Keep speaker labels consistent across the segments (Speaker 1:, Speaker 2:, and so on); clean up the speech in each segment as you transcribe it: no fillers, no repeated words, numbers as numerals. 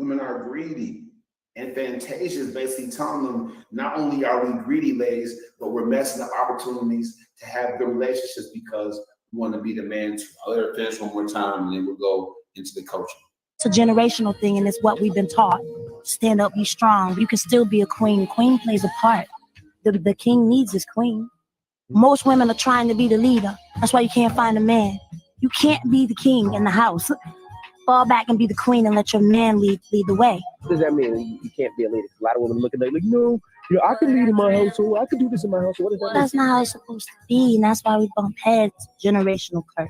Speaker 1: women are greedy. And Fantasia is basically telling them, not only are we greedy, ladies, but we're messing up opportunities to have good relationships because we want to be the man too. I'll let her finish one more time and then we'll go into the coaching.
Speaker 2: It's a generational thing, and it's what we've been taught. Stand up, be strong. You can still be a queen. Queen plays a part. The king needs his queen. Most women are trying to be the leader. That's why you can't find a man. You can't be the king in the house. Fall back and be the queen and let your man lead the way.
Speaker 3: What does that mean? You can't be a leader. A lot of women look at that like, no, I can lead in my household. I can do this in my household. What does that mean?
Speaker 2: That's not how it's supposed to be, and that's why we bump heads. Generational curse,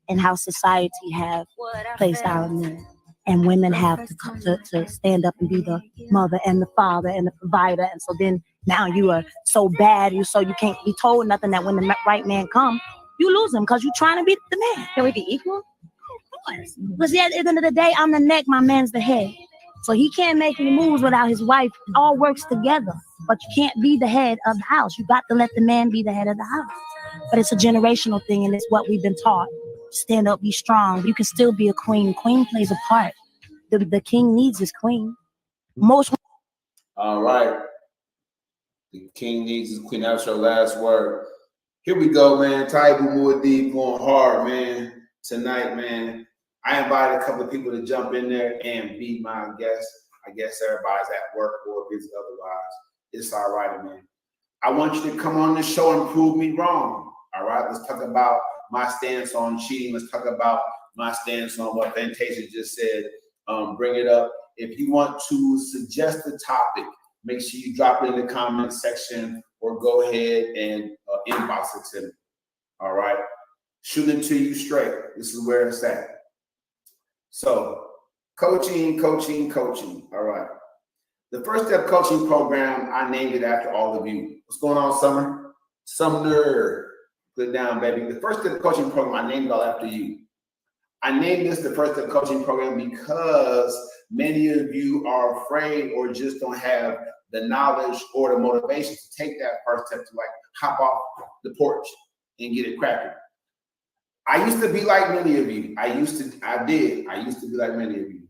Speaker 2: and how society have placed our men. And women have to stand up and be the mother and the father and the provider. And so then now you are so bad, you can't be told nothing, that when the right man comes, you lose him because you're trying to be the man.
Speaker 4: Can we be equal?
Speaker 2: Because at the end of the day, I'm the neck, my man's the head. So he can't make any moves without his wife. It all works together. But you can't be the head of the house. You got to let the man be the head of the house. But it's a generational thing, and it's what we've been taught. Stand up, be strong. You can still be a queen. Queen plays a part. The king needs his queen.
Speaker 1: All right. The king needs his queen. That's your last word. Here we go, man. Taibu Muad'Dib going hard, man. Tonight, man. I invited a couple of people to jump in there and be my guest. I guess everybody's at work or busy otherwise. It's all right, man. I want you to come on the show and prove me wrong. All right, let's talk about my stance on cheating. Let's talk about my stance on what Fantasia just said. Bring it up. If you want to suggest a topic, make sure you drop it in the comment section or go ahead and inbox it to me. All right, shoot it to you straight. This is where it's at. So, coaching. All right. The First Step Coaching Program, I named it after all of you. What's going on, Summer? Sumner. Put it down, baby. The First Step Coaching Program, I named it all after you. I named this the First Step Coaching Program because many of you are afraid or just don't have the knowledge or the motivation to take that first step to like hop off the porch and get it cracking. I used to be like many of you. I used to be like many of you.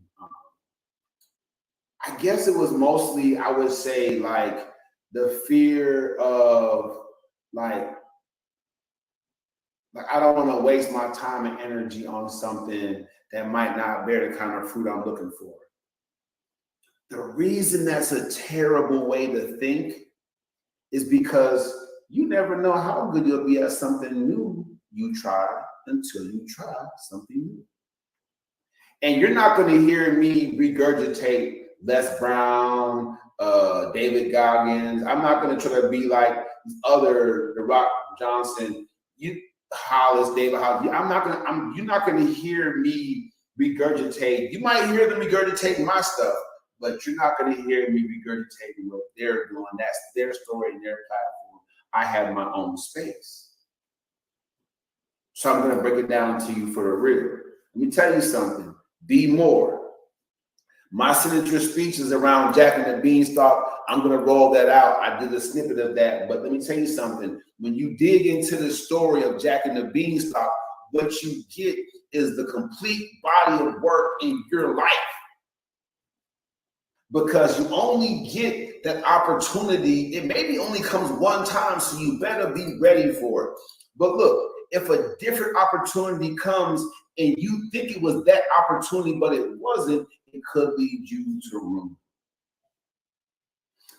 Speaker 1: I guess it was mostly, I would say, like the fear of like I don't want to waste my time and energy on something that might not bear the kind of fruit I'm looking for. The reason that's a terrible way to think is because you never know how good you'll be at something new you try until you try something new. And you're not going to hear me regurgitate Les Brown, David Goggins. I'm not going to try to be like The Rock Johnson, Hollis, David Hollis. You're not going to hear me regurgitate. You might hear them regurgitate my stuff, but you're not going to hear me regurgitating what they're doing. That's their story and their platform. I have my own space. So I'm going to break it down to you for the real. Let me tell you something. Be more. My signature speech is around Jack and the Beanstalk. I'm going to roll that out. I did a snippet of that. But let me tell you something. When you dig into the story of Jack and the Beanstalk, what you get is the complete body of work in your life. Because you only get that opportunity. It maybe only comes one time, so you better be ready for it. But look, if a different opportunity comes and you think it was that opportunity, but it wasn't, it could lead you to ruin.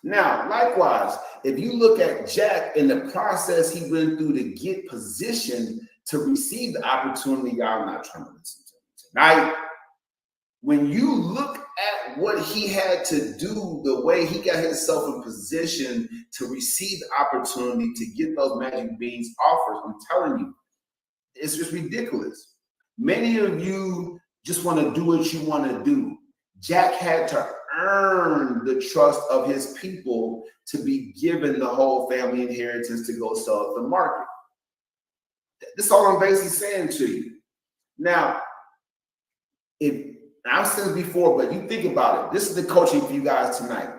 Speaker 1: Now, likewise, if you look at Jack and the process he went through to get positioned to receive the opportunity, y'all not trying to listen to me tonight. When you look at what he had to do, the way he got himself in position to receive the opportunity to get those Magic Beans offers, I'm telling you, it's just ridiculous. Many of you just want to do what you want to do. Jack had to earn the trust of his people to be given the whole family inheritance to go sell at the market. That's all I'm basically saying to you. Now, I've said this before, but you think about it. This is the coaching for you guys tonight.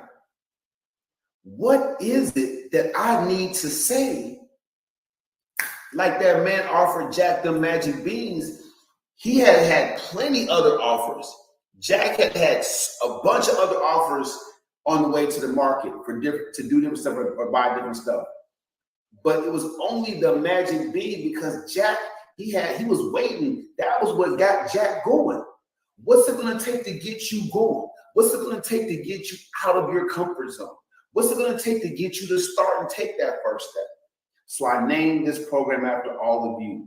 Speaker 1: What is it that I need to say? Like that man offered Jack the Magic Beans. He had plenty other offers. Jack had a bunch of other offers on the way to the market to do different stuff or buy different stuff. But it was only the Magic Bean because Jack, he was waiting. That was what got Jack going. What's it going to take to get you going? What's it going to take to get you out of your comfort zone? What's it going to take to get you to start and take that first step? So I named this program after all of you.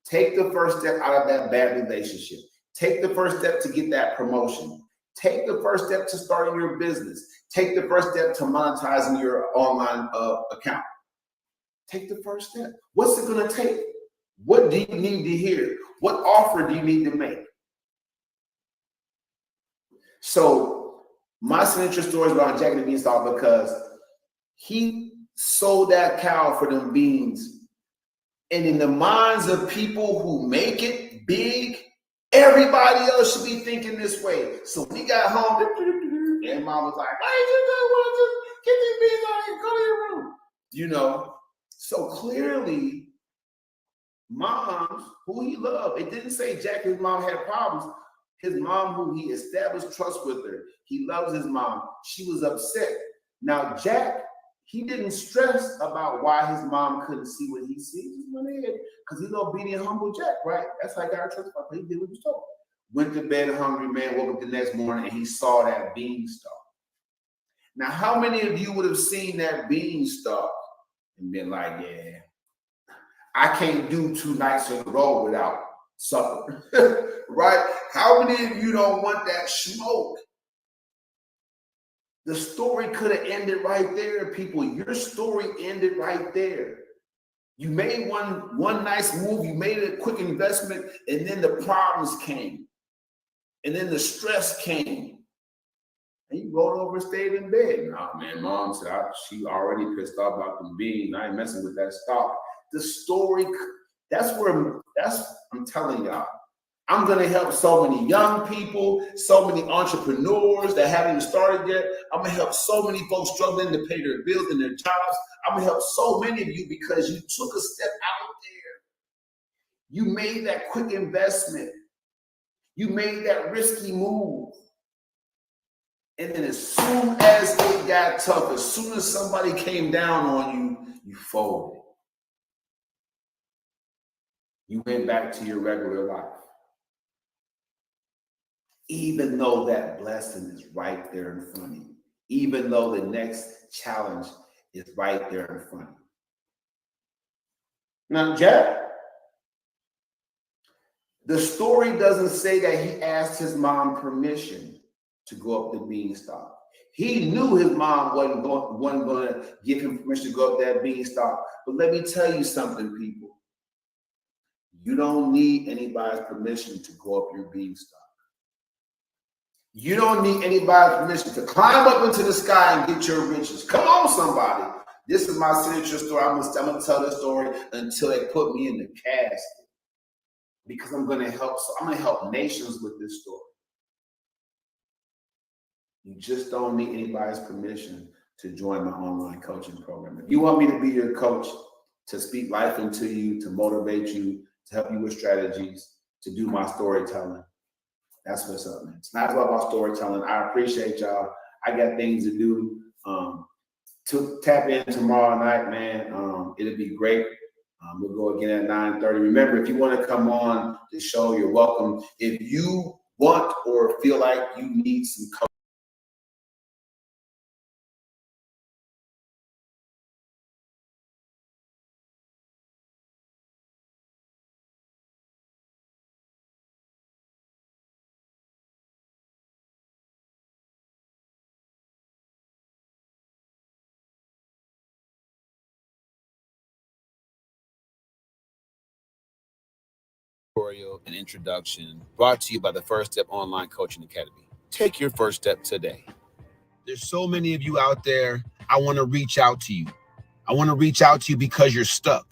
Speaker 1: Take the first step out of that bad relationship. Take the first step to get that promotion. Take the first step to starting your business. Take the first step to monetizing your online account. Take the first step. What's it going to take? What do you need to hear? What offer do you need to make? So my signature story is about Jack and the Beanstalk because he sold that cow for them beans. And in the minds of people who make it big, everybody else should be thinking this way. So when he got home, and mom was like, "I just get these beans out here, go to your room." You know, so clearly, moms who he loved, it didn't say Jack and his mom had problems. His mom, who he established trust with her, he loves his mom. She was upset. Now, Jack, he didn't stress about why his mom couldn't see what he sees. He just went ahead because he's obedient, humble Jack, right? That's how I got trust. He did what he was told. Went to bed hungry, man, woke up the next morning, and he saw that beanstalk. Now, how many of you would have seen that beanstalk and been like, yeah, I can't do 2 nights in a row without supper, right? How many of you don't want that smoke? The story could have ended right there, people. Your story ended right there. You made one nice move, you made a quick investment, and then the problems came. And then the stress came. And you rolled over and stayed in bed. Nah, man, mom said she already pissed off about the beans. I ain't messing with that stock. The story, I'm telling y'all. I'm going to help so many young people, so many entrepreneurs that haven't even started yet. I'm going to help so many folks struggling to pay their bills and their jobs. I'm going to help so many of you because you took a step out there. You made that quick investment. You made that risky move. And then as soon as it got tough, as soon as somebody came down on you, you folded. You went back to your regular life. Even though that blessing is right there in front of you, even though the next challenge is right there in front of you. Now, Jack, the story doesn't say that he asked his mom permission to go up the beanstalk. He knew his mom wasn't going to give him permission to go up that beanstalk. But let me tell you something, people. You don't need anybody's permission to go up your beanstalk. You don't need anybody's permission to climb up into the sky and get your riches. Come on, somebody. This is my signature story. I'm going to tell this story until they put me in the casket. Because I'm going to help nations with this story. You just don't need anybody's permission to join my online coaching program. If you want me to be your coach, to speak life into you, to motivate you, to help you with strategies, to do my storytelling, that's what's up, man. It's not about storytelling. I appreciate y'all. I got things to do. To tap in tomorrow night, man. It'll be great. We'll go again at 9:30. Remember, if you want to come on the show, you're welcome. If you want or feel like you need some coaching, an introduction brought to you by the First Step Online Coaching Academy. Take your first step today. There's so many of you out there. I want to reach out to you. I want to reach out to you because you're stuck.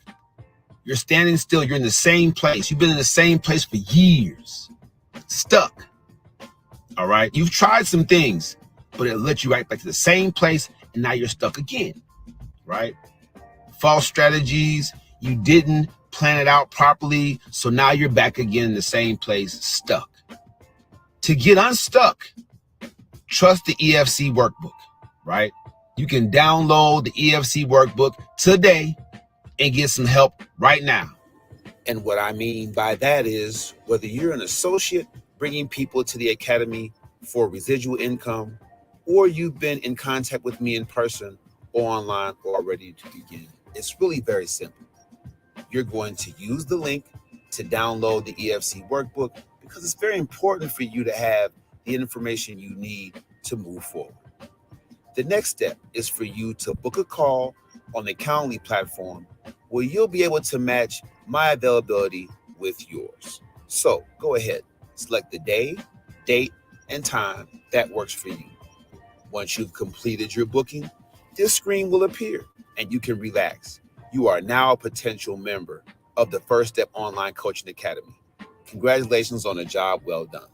Speaker 1: You're standing still. You're in the same place. You've been in the same place for years. Stuck. All right. You've tried some things, but it led you right back to the same place. And now you're stuck again. Right. False strategies. You didn't plan it out properly. So now you're back again in the same place, stuck. To get unstuck, trust the EFC workbook, right? You can download the EFC workbook today and get some help right now. And what I mean by that is whether you're an associate bringing people to the academy for residual income, or you've been in contact with me in person or online or ready to begin, it's really very simple. You're going to use the link to download the EFC workbook because it's very important for you to have the information you need to move forward. The next step is for you to book a call on the Calendly platform where you'll be able to match my availability with yours. So go ahead, select the day, date, and time that works for you. Once you've completed your booking, this screen will appear and you can relax. You are now a potential member of the First Step Online Coaching Academy. Congratulations on a job well done.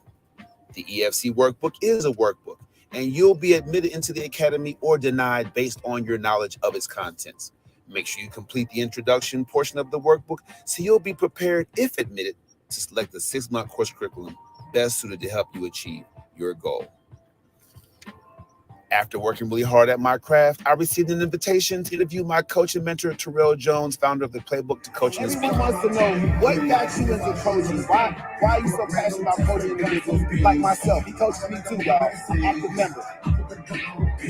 Speaker 1: The EFC workbook is a workbook, and you'll be admitted into the academy or denied based on your knowledge of its contents. Make sure you complete the introduction portion of the workbook so you'll be prepared, if admitted, to select the 6-month course curriculum best suited to help you achieve your goal. After working really hard at my craft, I received an invitation to interview my coach and mentor, Terrell Jones, founder of the Playbook to Coaching.
Speaker 4: Everyone wants to know what got you into coaching. Why are you so passionate about coaching individuals like myself? He coaches me too, y'all. I'm an active member.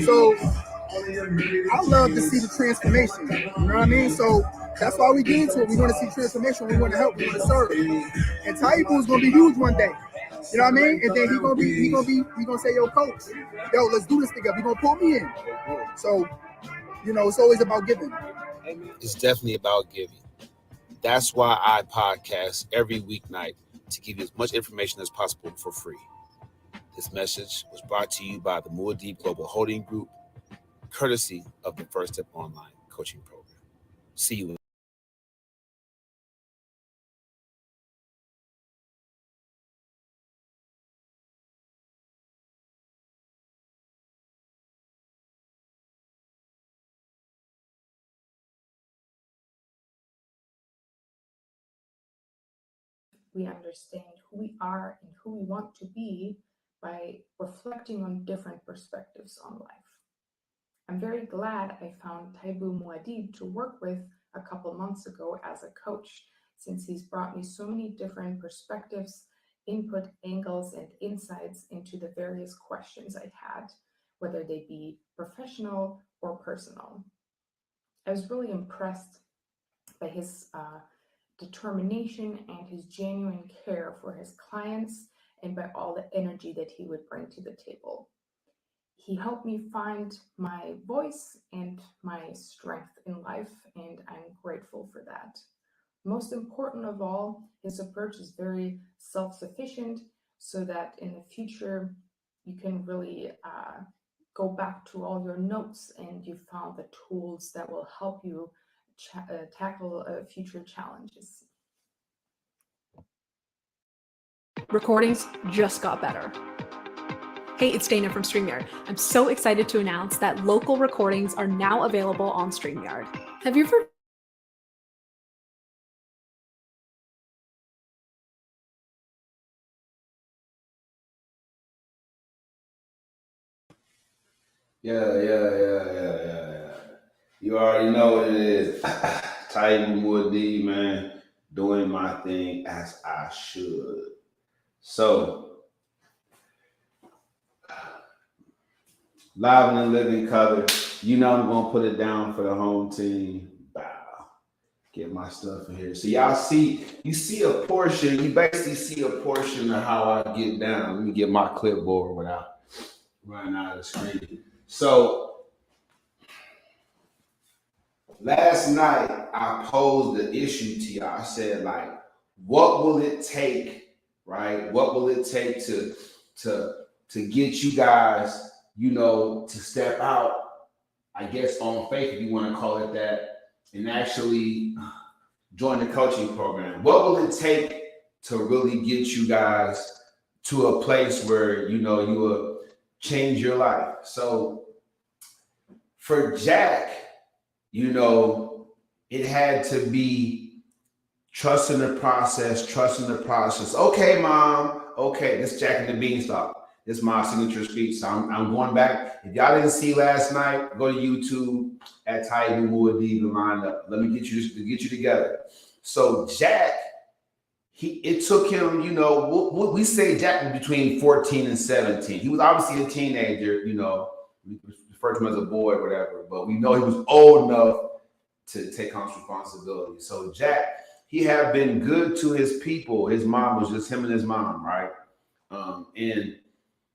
Speaker 5: So I love to see the transformation. You know what I mean? So that's why we get into it. We want to see transformation. We want to help. We want to serve. And Taibu is gonna be huge one day. You know what I mean? And then he gonna say, yo, coach, yo, let's do this together. He gonna pull me in. So, you know, it's always about giving.
Speaker 1: It's definitely about giving. That's why I podcast every weeknight to give you as much information as possible for free. This message was brought to you by the Muad'Dib Global Holding Group, courtesy of the First Step Online Coaching Program. See you.
Speaker 6: We understand who we are and who we want to be by reflecting on different perspectives on life. I'm very glad I found Taibu Muad'Dib to work with a couple months ago as a coach, since he's brought me so many different perspectives, input, angles, and insights into the various questions I had, whether they be professional or personal. I was really impressed by his determination and his genuine care for his clients, and by all the energy that he would bring to the table. He helped me find my voice and my strength in life, and I'm grateful for that. Most important of all, his approach is very self-sufficient, so that in the future you can really go back to all your notes and you found the tools that will help you tackle future challenges.
Speaker 7: Recordings just got better. Hey, it's Dana from StreamYard. I'm so excited to announce that local recordings are now available on StreamYard. Have you ever
Speaker 1: Yeah. You already know what it is. Taibu Muad'Dib, man, doing my thing as I should. So, live and living color. You know I'm gonna put it down for the home team. Bow. Get my stuff in here. So y'all see, you see a portion. You basically see a portion of how I get down. Let me get my clipboard without running out of the screen. So last night I posed the issue to y'all. I said, like, what will it take, right? What will it take to get you guys, you know, to step out, I guess, on faith, if you want to call it that, and actually join the coaching program? What will it take to really get you guys to a place where, you know, you will change your life? So for Jack, you know, it had to be Trusting the process, trusting the process. Okay, mom. Okay, this Jack and the Beanstalk. This is my signature speech. So I'm going back. If y'all didn't see last night, go to YouTube at Taibu Muad'Dib and line up. Let me get you together. So Jack, it took him, you know, we say Jack was between 14 and 17. He was obviously a teenager, you know, we refer to him as a boy or whatever, but we know he was old enough to take on responsibility. So Jack, he had been good to his people. His mom was just him and his mom, right? And,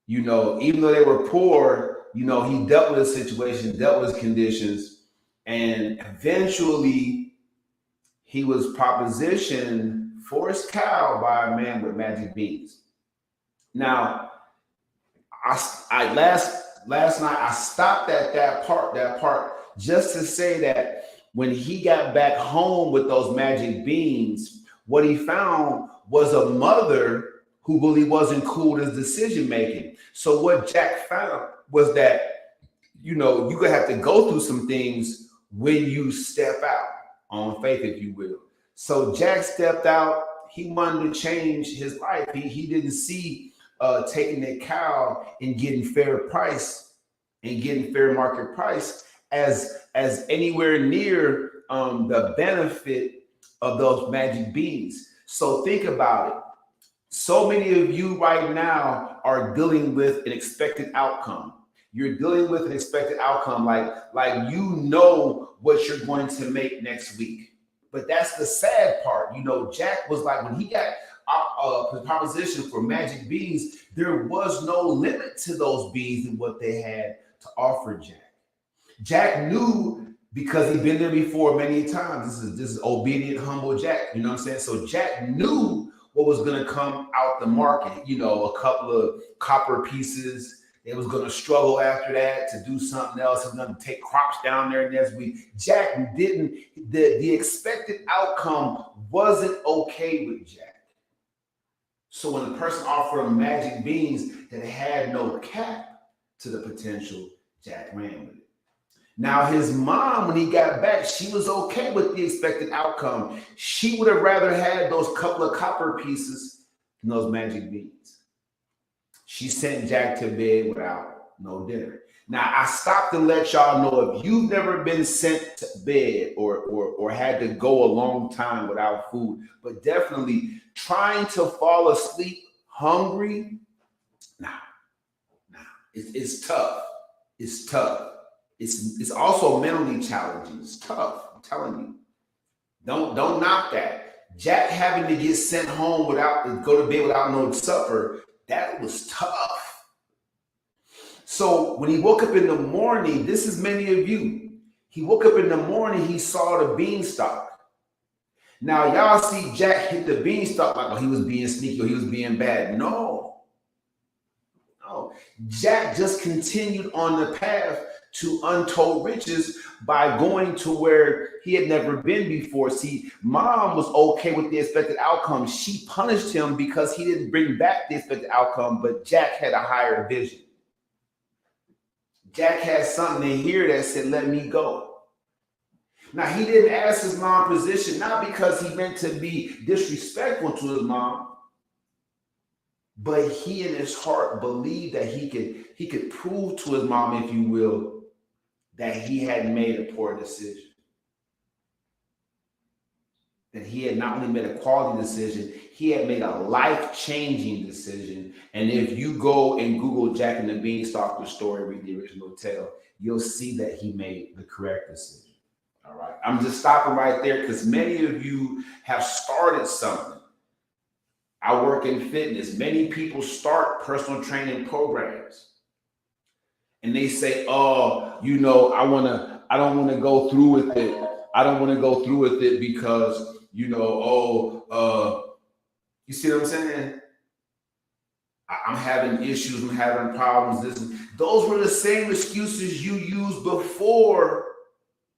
Speaker 1: you know, even though they were poor, you know, he dealt with the situation, dealt with his conditions, and eventually he was propositioned for his cow by a man with magic beans. Now, I last night I stopped at that part just to say that when he got back home with those magic beans, what he found was a mother who really wasn't cool with his decision making. So what Jack found was that, you know, you could have to go through some things when you step out on faith, if you will. So Jack stepped out. He wanted to change his life. He didn't see taking that cow and getting fair price and getting fair market price as anywhere near the benefit of those magic beans. So think about it. So many of you right now are dealing with an expected outcome. You're dealing with an expected outcome, like you know what you're going to make next week. But that's the sad part. You know, Jack was like, when he got a proposition for magic beans, there was no limit to those beans and what they had to offer Jack. Jack knew, because he'd been there before many times. This is obedient, humble Jack. You know what I'm saying? So Jack knew what was going to come out the market. You know, a couple of copper pieces. They was going to struggle after that to do something else. He was going to take crops down there next week. Jack didn't. The expected outcome wasn't okay with Jack. So when the person offered him magic beans that had no cap to the potential, Jack ran with it. Now, his mom, when he got back, she was okay with the expected outcome. She would have rather had those couple of copper pieces than those magic beans. She sent Jack to bed without no dinner. Now, I stopped to let y'all know, if you've never been sent to bed or had to go a long time without food, but definitely trying to fall asleep hungry, it's tough. It's tough. It's also mentally challenging. It's tough. I'm telling you. Don't knock that. Jack having to get sent home go to bed without no supper, that was tough. So when he woke up in the morning, this is many of you. He woke up in the morning, he saw the beanstalk. Now y'all see Jack hit the beanstalk like, oh, he was being sneaky or he was being bad. No. Jack just continued on the path to untold riches by going to where he had never been before. See, mom was okay with the expected outcome. She punished him because he didn't bring back the expected outcome, but Jack had a higher vision. Jack had something in here that said, let me go. Now, he didn't ask his mom position, not because he meant to be disrespectful to his mom, but he in his heart believed that he could prove to his mom, if you will, that he hadn't made a poor decision. That he had not only made a quality decision, he had made a life-changing decision. And if you go and Google Jack and the Beanstalk, the story, read the original tale, you'll see that he made the correct decision. All right. I'm just stopping right there because many of you have started something. I work in fitness. Many people start personal training programs. And they say, oh, you know, I don't want to go through with it. I don't want to go through with it because, you know, you see what I'm saying? I'm having issues, I'm having problems. Those were the same excuses you used before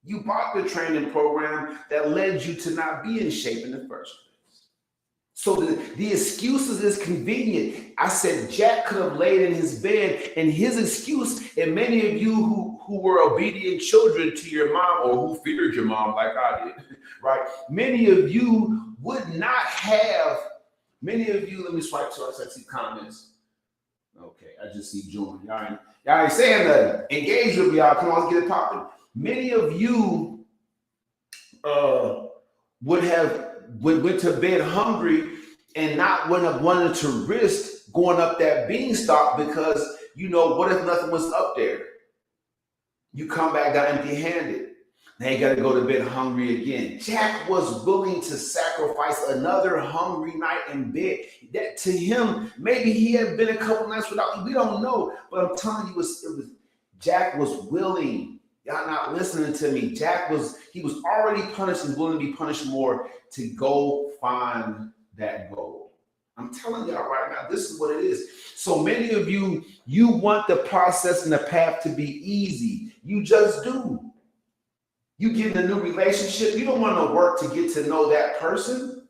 Speaker 1: you bought the training program that led you to not be in shape in the first place. So the excuses is convenient. I said Jack could have laid in his bed, and his excuse, and many of you who were obedient children to your mom or who feared your mom like I did, right? Many of you would not have, many of you, let me swipe so I see comments. Okay, I just see Jordan. Y'all ain't saying nothing. Engage with me, y'all. Come on, let's get it popping. Many of you would have went to bed hungry and not wanted to risk going up that beanstalk because, you know, what if nothing was up there? You come back down empty-handed. Now you got to go to bed hungry again. Jack was willing to sacrifice another hungry night in bed. That to him, maybe he had been a couple nights without, we don't know. But I'm telling you, Jack was willing. Y'all not listening to me. He was already punished and willing to be punished more to go find that gold. I'm telling y'all right now, this is what it is. So many of you, you want the process and the path to be easy. You just do. You get in a new relationship, you don't want to work to get to know that person.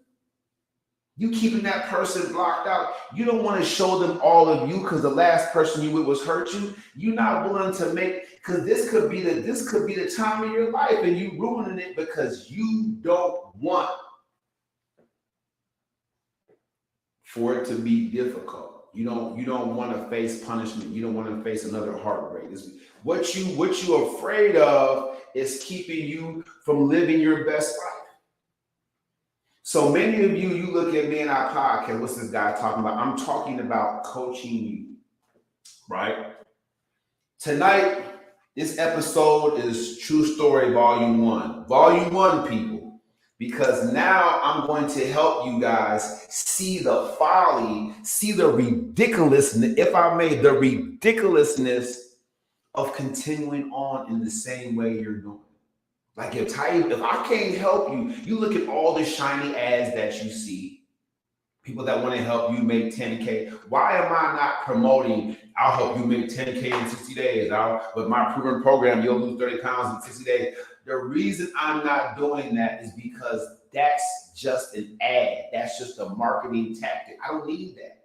Speaker 1: You keeping that person blocked out. You don't want to show them all of you because the last person you with was hurt you. You're not willing to make, because this could be the time of your life and you ruining it because you don't want for it to be difficult. You don't want to face punishment. You don't want to face another heartbreak. What you're afraid of is keeping you from living your best life. So many of you look at me in our podcast, what's this guy talking about? I'm talking about coaching you, right? Tonight, this episode is True Story Volume 1. Volume 1, people, because now I'm going to help you guys see the folly, see the ridiculousness, if I may, the ridiculousness of continuing on in the same way you're doing. Like if I can't help you, you look at all the shiny ads that you see, people that want to help you make 10K. Why am I not promoting, I'll help you make 10K in 60 days. With my proven program, you'll lose 30 pounds in 60 days. The reason I'm not doing that is because that's just an ad. That's just a marketing tactic. I don't need that.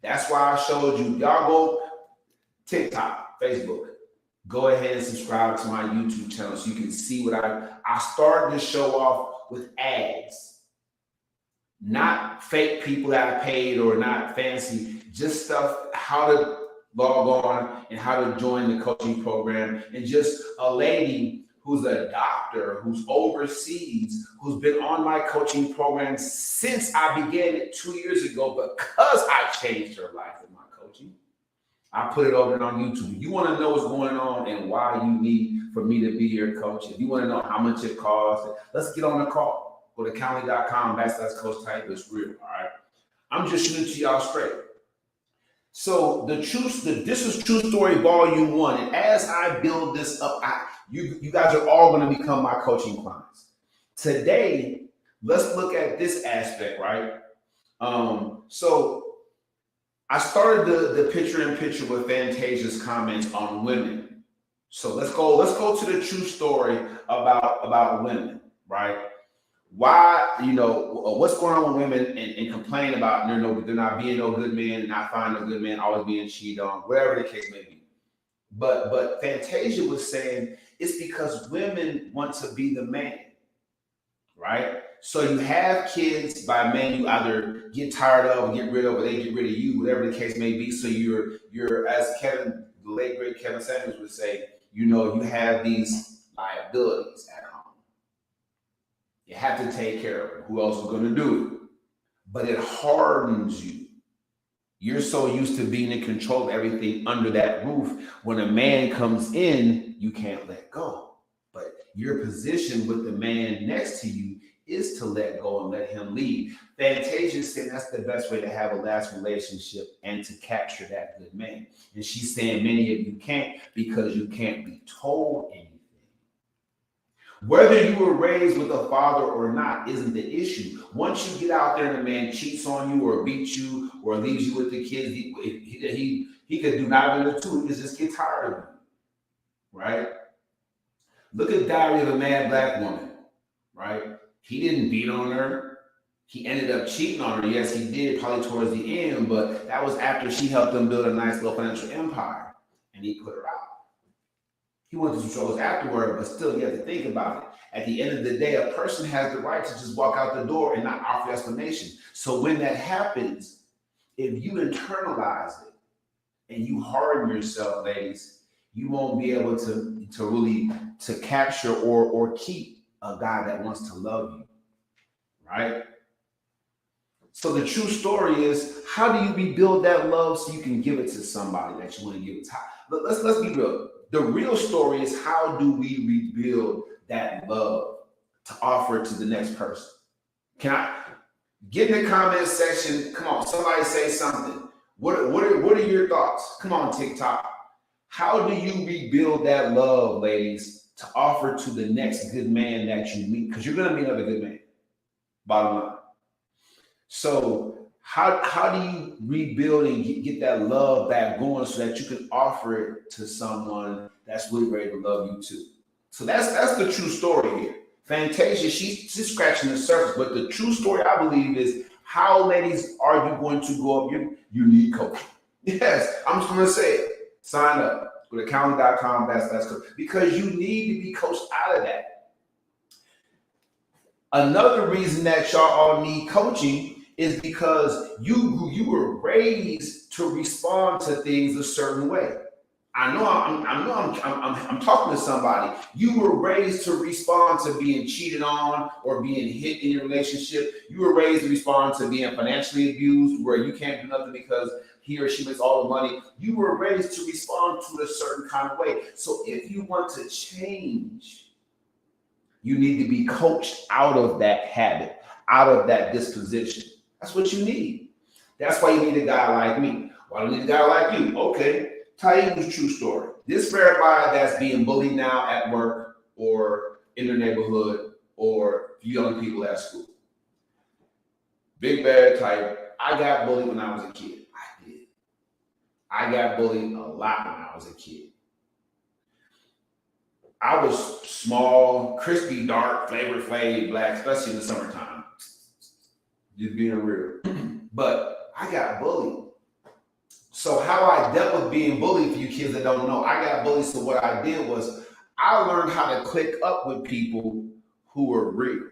Speaker 1: That's why I showed you. Y'all go TikTok, Facebook. Go ahead and subscribe to my YouTube channel so you can see what I started to show off with ads. Not fake people that I paid or not fancy, just stuff, how to log on and how to join the coaching program. And just a lady who's a doctor, who's overseas, who's been on my coaching program since I began it 2 years ago because I changed her life with my coaching. I put it over on YouTube. You want to know what's going on and why you need for me to be your coach. If you want to know how much it costs, let's get on a call. Go to Calendly.com/Coach Taibu. It's real, all right? I'm just shooting to y'all straight. So this is True Story Volume 1. And as I build this up, you guys are all going to become my coaching clients. Today, let's look at this aspect, right? So I started the picture-in-picture with Fantasia's comments on women. So let's go to the true story about women, right? Why, what's going on with women and complain about they're not being no good men, not finding no good men, always being cheated on, whatever the case may be. But Fantasia was saying it's because women want to be the man, right? So you have kids by men you either get tired of or get rid of, or they get rid of you, whatever the case may be. So you're as the late great Kevin Samuels would say, you have these liabilities at home. You have to take care of them. Who else is going to do it? But it hardens you. You're so used to being in control of everything under that roof. When a man comes in, you can't let go. But your position with the man next to you is to let go and let him lead. Fantasia is saying that's the best way to have a last relationship and to capture that good man. And she's saying many of you can't because you can't be told anything. Whether you were raised with a father or not isn't the issue. Once you get out there and a man cheats on you or beats you or leaves you with the kids, he could do neither of the two. He could just get tired of you, right? Look at Diary of a Mad Black Woman, right? He didn't beat on her. He ended up cheating on her. Yes, he did, probably towards the end, but that was after she helped him build a nice little financial empire, and he put her out. He went through some struggles afterward, but still, you have to think about it. At the end of the day, a person has the right to just walk out the door and not offer explanation. So when that happens, if you internalize it and you harden yourself, ladies, you won't be able to really capture or keep a guy that wants to love you, right? So the true story is, how do you rebuild that love so you can give it to somebody that you want to give it to? Let's be real. The real story is, how do we rebuild that love to offer it to the next person? Can I get in the comment section? Come on, somebody say something. What are your thoughts? Come on, TikTok. How do you rebuild that love, ladies, to offer to the next good man that you meet? Because you're going to meet another good man, bottom line. So how do you rebuild and get that love back going so that you can offer it to someone that's really ready to love you too? So that's the true story here. Fantasia, she's scratching the surface, but the true story, I believe, is how, ladies, are you going to go up? You need coaching. Yes, I'm just going to say it. Sign up. Go to calendar.com/coach, because you need to be coached out of that. Another reason that y'all all need coaching is because you were raised to respond to things a certain way. I know I'm talking to somebody. You were raised to respond to being cheated on or being hit in your relationship. You were raised to respond to being financially abused, where you can't do nothing because he or she makes all the money. You were raised to respond to a certain kind of way. So if you want to change, you need to be coached out of that habit, out of that disposition. That's what you need. That's why you need a guy like me. Why do you need a guy like you? Okay. Taibu's true story. This for everybody that's being bullied now at work or in their neighborhood or young people at school. Big bad type. I got bullied when I was a kid. I did. I got bullied a lot when I was a kid. I was small, crispy, dark, Flavor Flav, black, especially in the summertime. Just being real. But I got bullied. So how I dealt with being bullied, for you kids that don't know, I got bullied. So what I did was I learned how to click up with people who were real.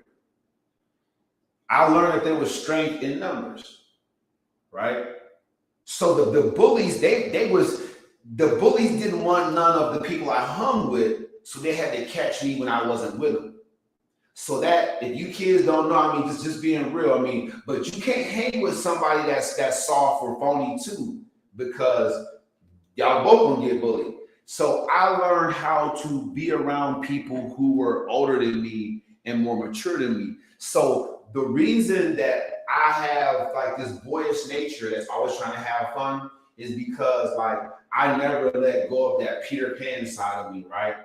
Speaker 1: I learned that there was strength in numbers, right? So the bullies, the bullies didn't want none of the people I hung with, so they had to catch me when I wasn't with them. So that, if you kids don't know, I mean, just being real, I mean, but you can't hang with somebody that's soft or phony too, because y'all both gonna get bullied. So I learned how to be around people who were older than me and more mature than me. So the reason that I have like this boyish nature that's always trying to have fun is because like I never let go of that Peter Pan side of me, right?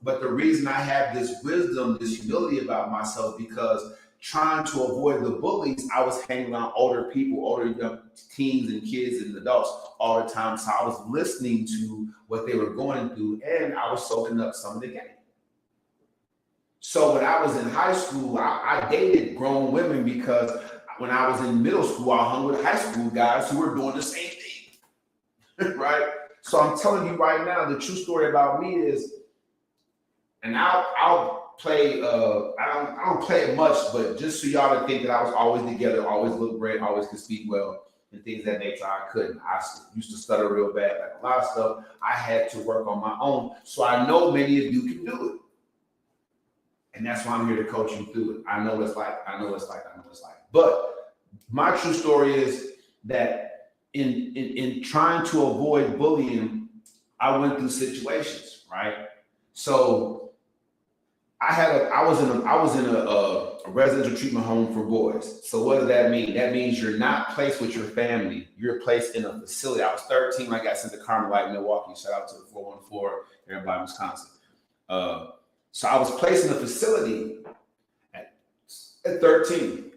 Speaker 1: But the reason I have this wisdom, this humility about myself, because trying to avoid the bullies, I was hanging around older people, older young teens and kids and adults all the time. So I was listening to what they were going through, and I was soaking up some of the game. So when I was in high school, I dated grown women because when I was in middle school, I hung with high school guys who were doing the same thing, right? So I'm telling you right now, the true story about me is, and I'll play, I don't play it much, but just so y'all to think that I was always together, always looked great, always could speak well, and things that nature. I couldn't. I used to stutter real bad. Like a lot of stuff I had to work on my own. So I know many of you can do it. And that's why I'm here to coach you through it. I know what it's like. I know what it's like. I know what it's like. But my true story is that in trying to avoid bullying, I went through situations, right? So I was in a residential treatment home for boys. So what does that mean? That means you're not placed with your family. You're placed in a facility. I was 13 when I got sent to Carmelite, Milwaukee. Shout out to the 414, everybody in Wisconsin. So I was placed in a facility at 13.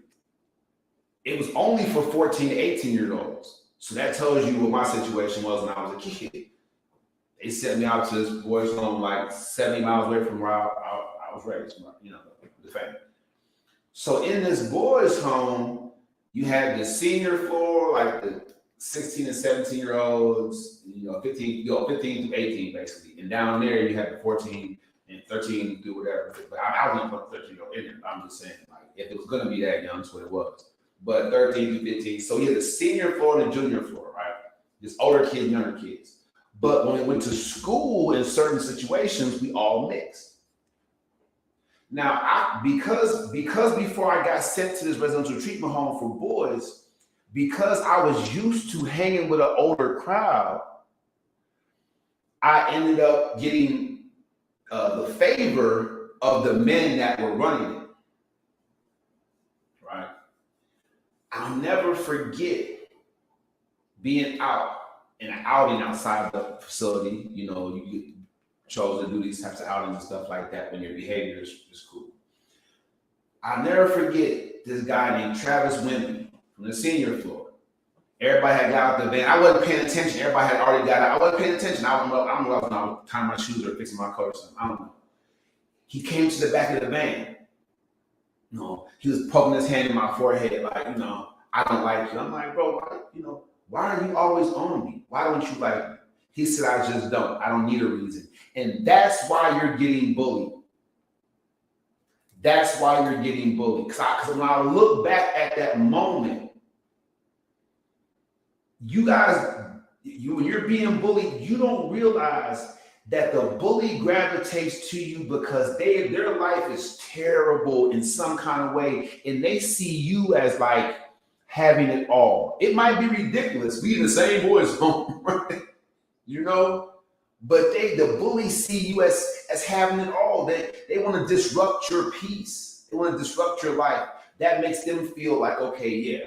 Speaker 1: It was only for 14 to 18-year-olds. So that tells you what my situation was when I was a kid. They sent me out to this boys' home like 70 miles away from where I was raised, you know, the family. So in this boys' home, you had the senior floor, like the 16 and 17-year-olds, 15 through 18 basically, and down there you had the 14 and 13 to do whatever. But I wouldn't put 13-year-old in there. I'm just saying, like, if it was gonna be that young, that's what it was. But 13 to 15. So you had the senior floor and the junior floor, right? Just older kids, younger kids. But when we went to school in certain situations, we all mixed. Now, because before I got sent to this residential treatment home for boys, because I was used to hanging with an older crowd, I ended up getting the favor of the men that were running it. Right? I'll never forget being out in an outing outside the facility. You get chose to do these types of outings and stuff like that when your behavior is cool. I'll never forget this guy named Travis Wimby from the senior floor. Everybody had got out the van. I wasn't paying attention. Everybody had already got out. I wasn't paying attention. I don't know if I was tying my shoes or fixing my coat or something. I don't know. He came to the back of the van. He was poking his hand in my forehead like, I don't like you. I'm like, bro, why are you always on me? Why don't you like me? He said, I just don't. I don't need a reason. And that's why you're getting bullied. That's why you're getting bullied. Because when I look back at that moment, you guys, when you're being bullied, you don't realize that the bully gravitates to you because their life is terrible in some kind of way, and they see you as like having it all. It might be ridiculous. We in the same boys' home, right? But the bullies see you as having it all. They want to disrupt your peace. They want to disrupt your life. That makes them feel like, okay, yeah.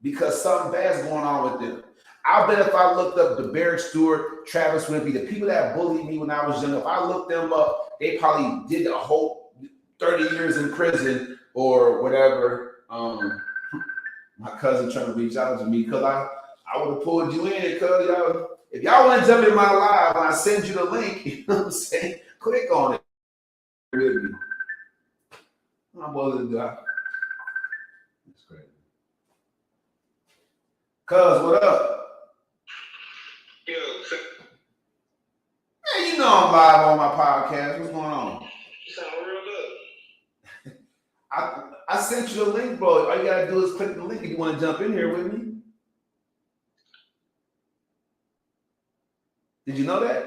Speaker 1: Because something bad's going on with them. I bet if I looked up the Barrett Stewart, Travis Wimby, the people that bullied me when I was young, if I looked them up, they probably did a whole 30 years in prison or whatever. My cousin trying to reach out to me because I would have pulled you in because y'all, if y'all want to jump in my live and I send you the link, you know what I'm saying? Click on it. Really. My brother died. That's crazy. Cuz, what up?
Speaker 8: Yo,
Speaker 1: Man, I'm live on my podcast. What's going on?
Speaker 8: you sound real good.
Speaker 1: I sent you the link, bro. All you gotta do is click the link if you want to jump in here with me. Did you know that?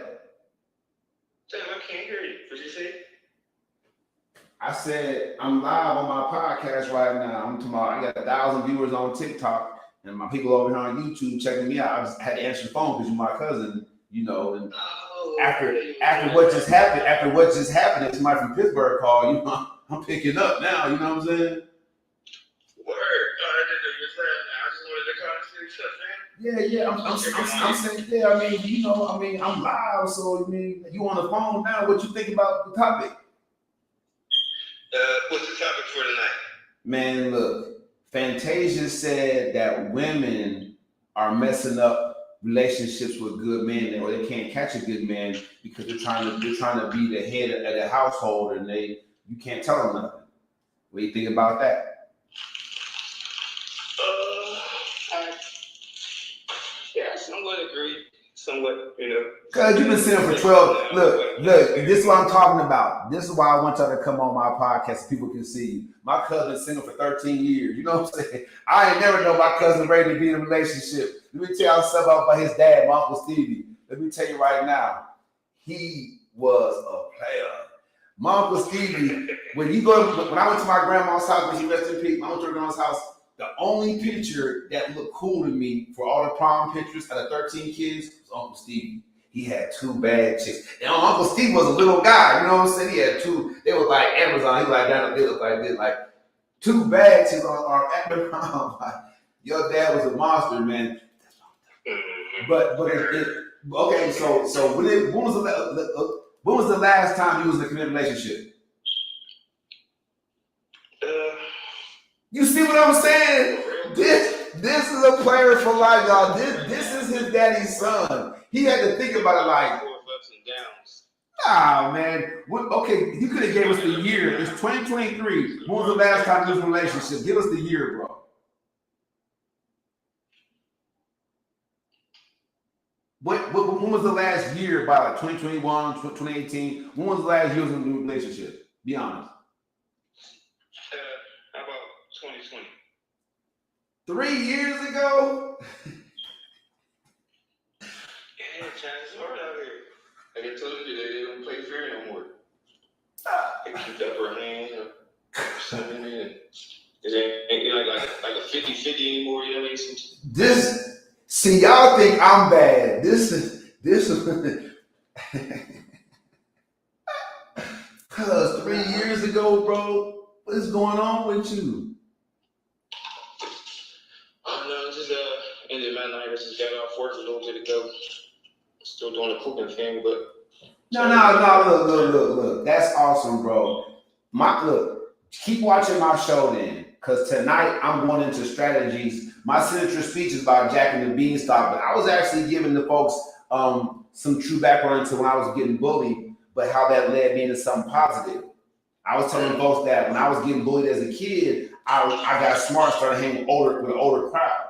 Speaker 8: Damn, I can't hear you. What'd you say?
Speaker 1: I said I'm live on my podcast right now. I'm talking about, I got 1,000 viewers on TikTok, and my people over here on YouTube checking me out. I just had to answer the phone because you're my cousin, and after what just happened, and somebody from Pittsburgh called, I'm picking up now, you know what I'm saying?
Speaker 8: Word. I didn't know you were saying that. I just wanted to call and see stuff, man.
Speaker 1: I'm saying, yeah, I'm live, so you on the phone now. What you think about the topic?
Speaker 8: What's the topic for tonight?
Speaker 1: Man, look, Fantasia said that women are messing up relationships with good men, or they can't catch a good man because they're trying to be the head of the household, and you can't tell them nothing. What do you think about that?
Speaker 8: Yeah, somewhat agree. Somewhat,
Speaker 1: Cause you've been sitting for 12. Look, this is what I'm talking about. This is why I want y'all to come on my podcast so people can see you. My cousin's single for 13 years. You know what I'm saying? I ain't never know my cousin ready to be in a relationship. Let me tell y'all something about his dad, my Uncle Stevie. Let me tell you right now, he was a player. My Uncle Stevie, when I went to my grandma's house, when she rested in peace, I went to her grandma's house. The only picture that looked cool to me for all the prom pictures out of 13 kids was Uncle Stevie. He had 2 bad chicks. And Uncle Stevie was a little guy, you know what I'm saying? He had 2. They was like Amazon. He like that. They look like this, like 2 bad chicks on at the prom. Like, your dad was a monster, man. But okay. So when was the last time you was in a committed relationship? You see what I'm saying? This is a player for life, y'all. This is his daddy's son. He had to think about it like,
Speaker 8: ups and downs.
Speaker 1: Ah, man. Okay, you could have gave us the year. It's 2023. When was the last time you was in a relationship? Give us the year, bro. When was the last year, by like 2021, 2018? When was the last year you was in a new relationship? Be honest.
Speaker 8: How about 2020?
Speaker 1: 3 years ago?
Speaker 8: Yeah, China's hard out here. Like I told you, they don't play fair no more. They keep the upper hand or something, and it ain't like a 50-50 anymore, you know what I mean?
Speaker 1: See, y'all think I'm bad. This is cause 3 years ago, bro, what's going on with you?
Speaker 8: Oh no, just ended my night. I just got off work a little bit ago. Still doing the cooking thing, but
Speaker 1: No, look. That's awesome, bro. Keep watching my show then, because tonight I'm going into strategies. My signature speech is about Jack and the Beanstalk, but I was actually giving the folks some true background into when I was getting bullied, but how that led me into something positive. I was telling folks that when I was getting bullied as a kid, I got smart, started hanging with an older crowd.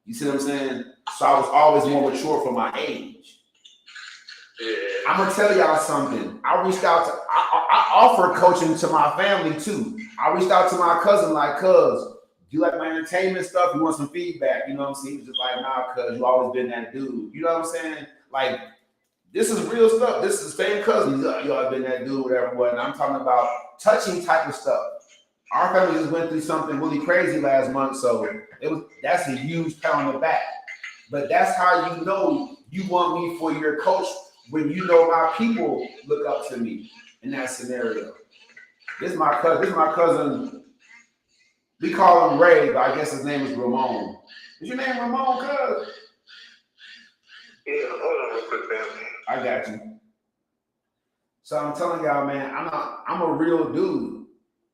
Speaker 1: You see what I'm saying? So I was always more mature for my age.
Speaker 8: yeah.
Speaker 1: I'm gonna tell y'all something. I reached out to, I offered coaching to my family too. I reached out to my cousin, like, cuz, you like my entertainment stuff? You want some feedback? You know what I'm saying? He was just like, nah, cuz, you always been that dude. You know what I'm saying? Like, this is real stuff. This is the same cousin. You always been that dude, whatever. What? And I'm talking about touching type of stuff. Our family just went through something really crazy last month, so that's a huge pat on the back. But that's how you know you want me for your coach, when you know my people look up to me in that scenario. This is my cousin. We call him Ray, but I guess his name is Ramon. Is your name Ramon, cuz?
Speaker 8: Yeah, hold on real quick, family.
Speaker 1: I got you. So I'm telling y'all, man, I'm a real dude.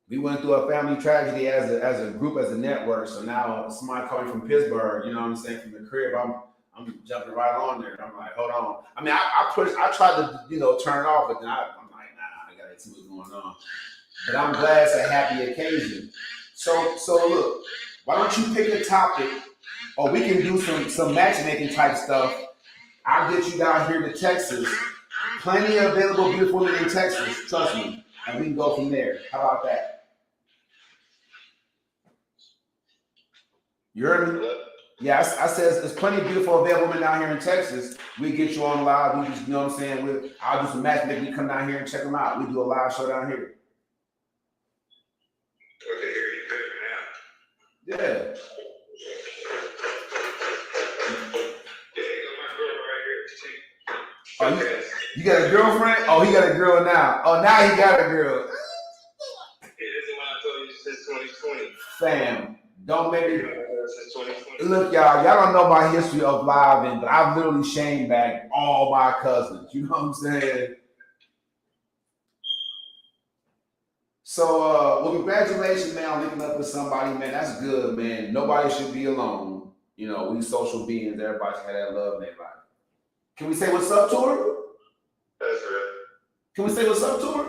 Speaker 1: We went through a family tragedy as a group, as a network. So now somebody coming from Pittsburgh, you know what I'm saying, from the crib, I'm jumping right on there. I'm like, hold on. I mean, I tried to, turn it off, but then I'm like, nah, I gotta see what's going on. But I'm glad it's a happy occasion. So look, why don't you pick a topic, or we can do some matchmaking type stuff. I'll get you down here to Texas. Plenty of available beautiful women in Texas, trust me. And we can go from there. How about that? You heard me? Yeah, I said there's plenty of beautiful available women down here in Texas. We get you on live. We just, you know what I'm saying? I'll do some matchmaking. You come down here and check them out. We do a live show down here.
Speaker 8: Okay, here you go now.
Speaker 1: Yeah.
Speaker 8: There you go, my girl right here.
Speaker 1: Oh, you got a girlfriend? Oh, he got a girl now. Oh, now he got a girl.
Speaker 8: Yeah, this is what I told you since 2020.
Speaker 1: Fam, don't make me.
Speaker 8: Since 2020.
Speaker 1: Look, y'all don't know my history of living, but I've literally shamed back all my cousins. You know what I'm saying? So, well, congratulations, man, on linking up with somebody, man. That's good, man. Nobody should be alone. We social beings. Everybody should have that love in their life. Can we say what's up to her?
Speaker 8: That's right.
Speaker 1: Can we say what's up to her?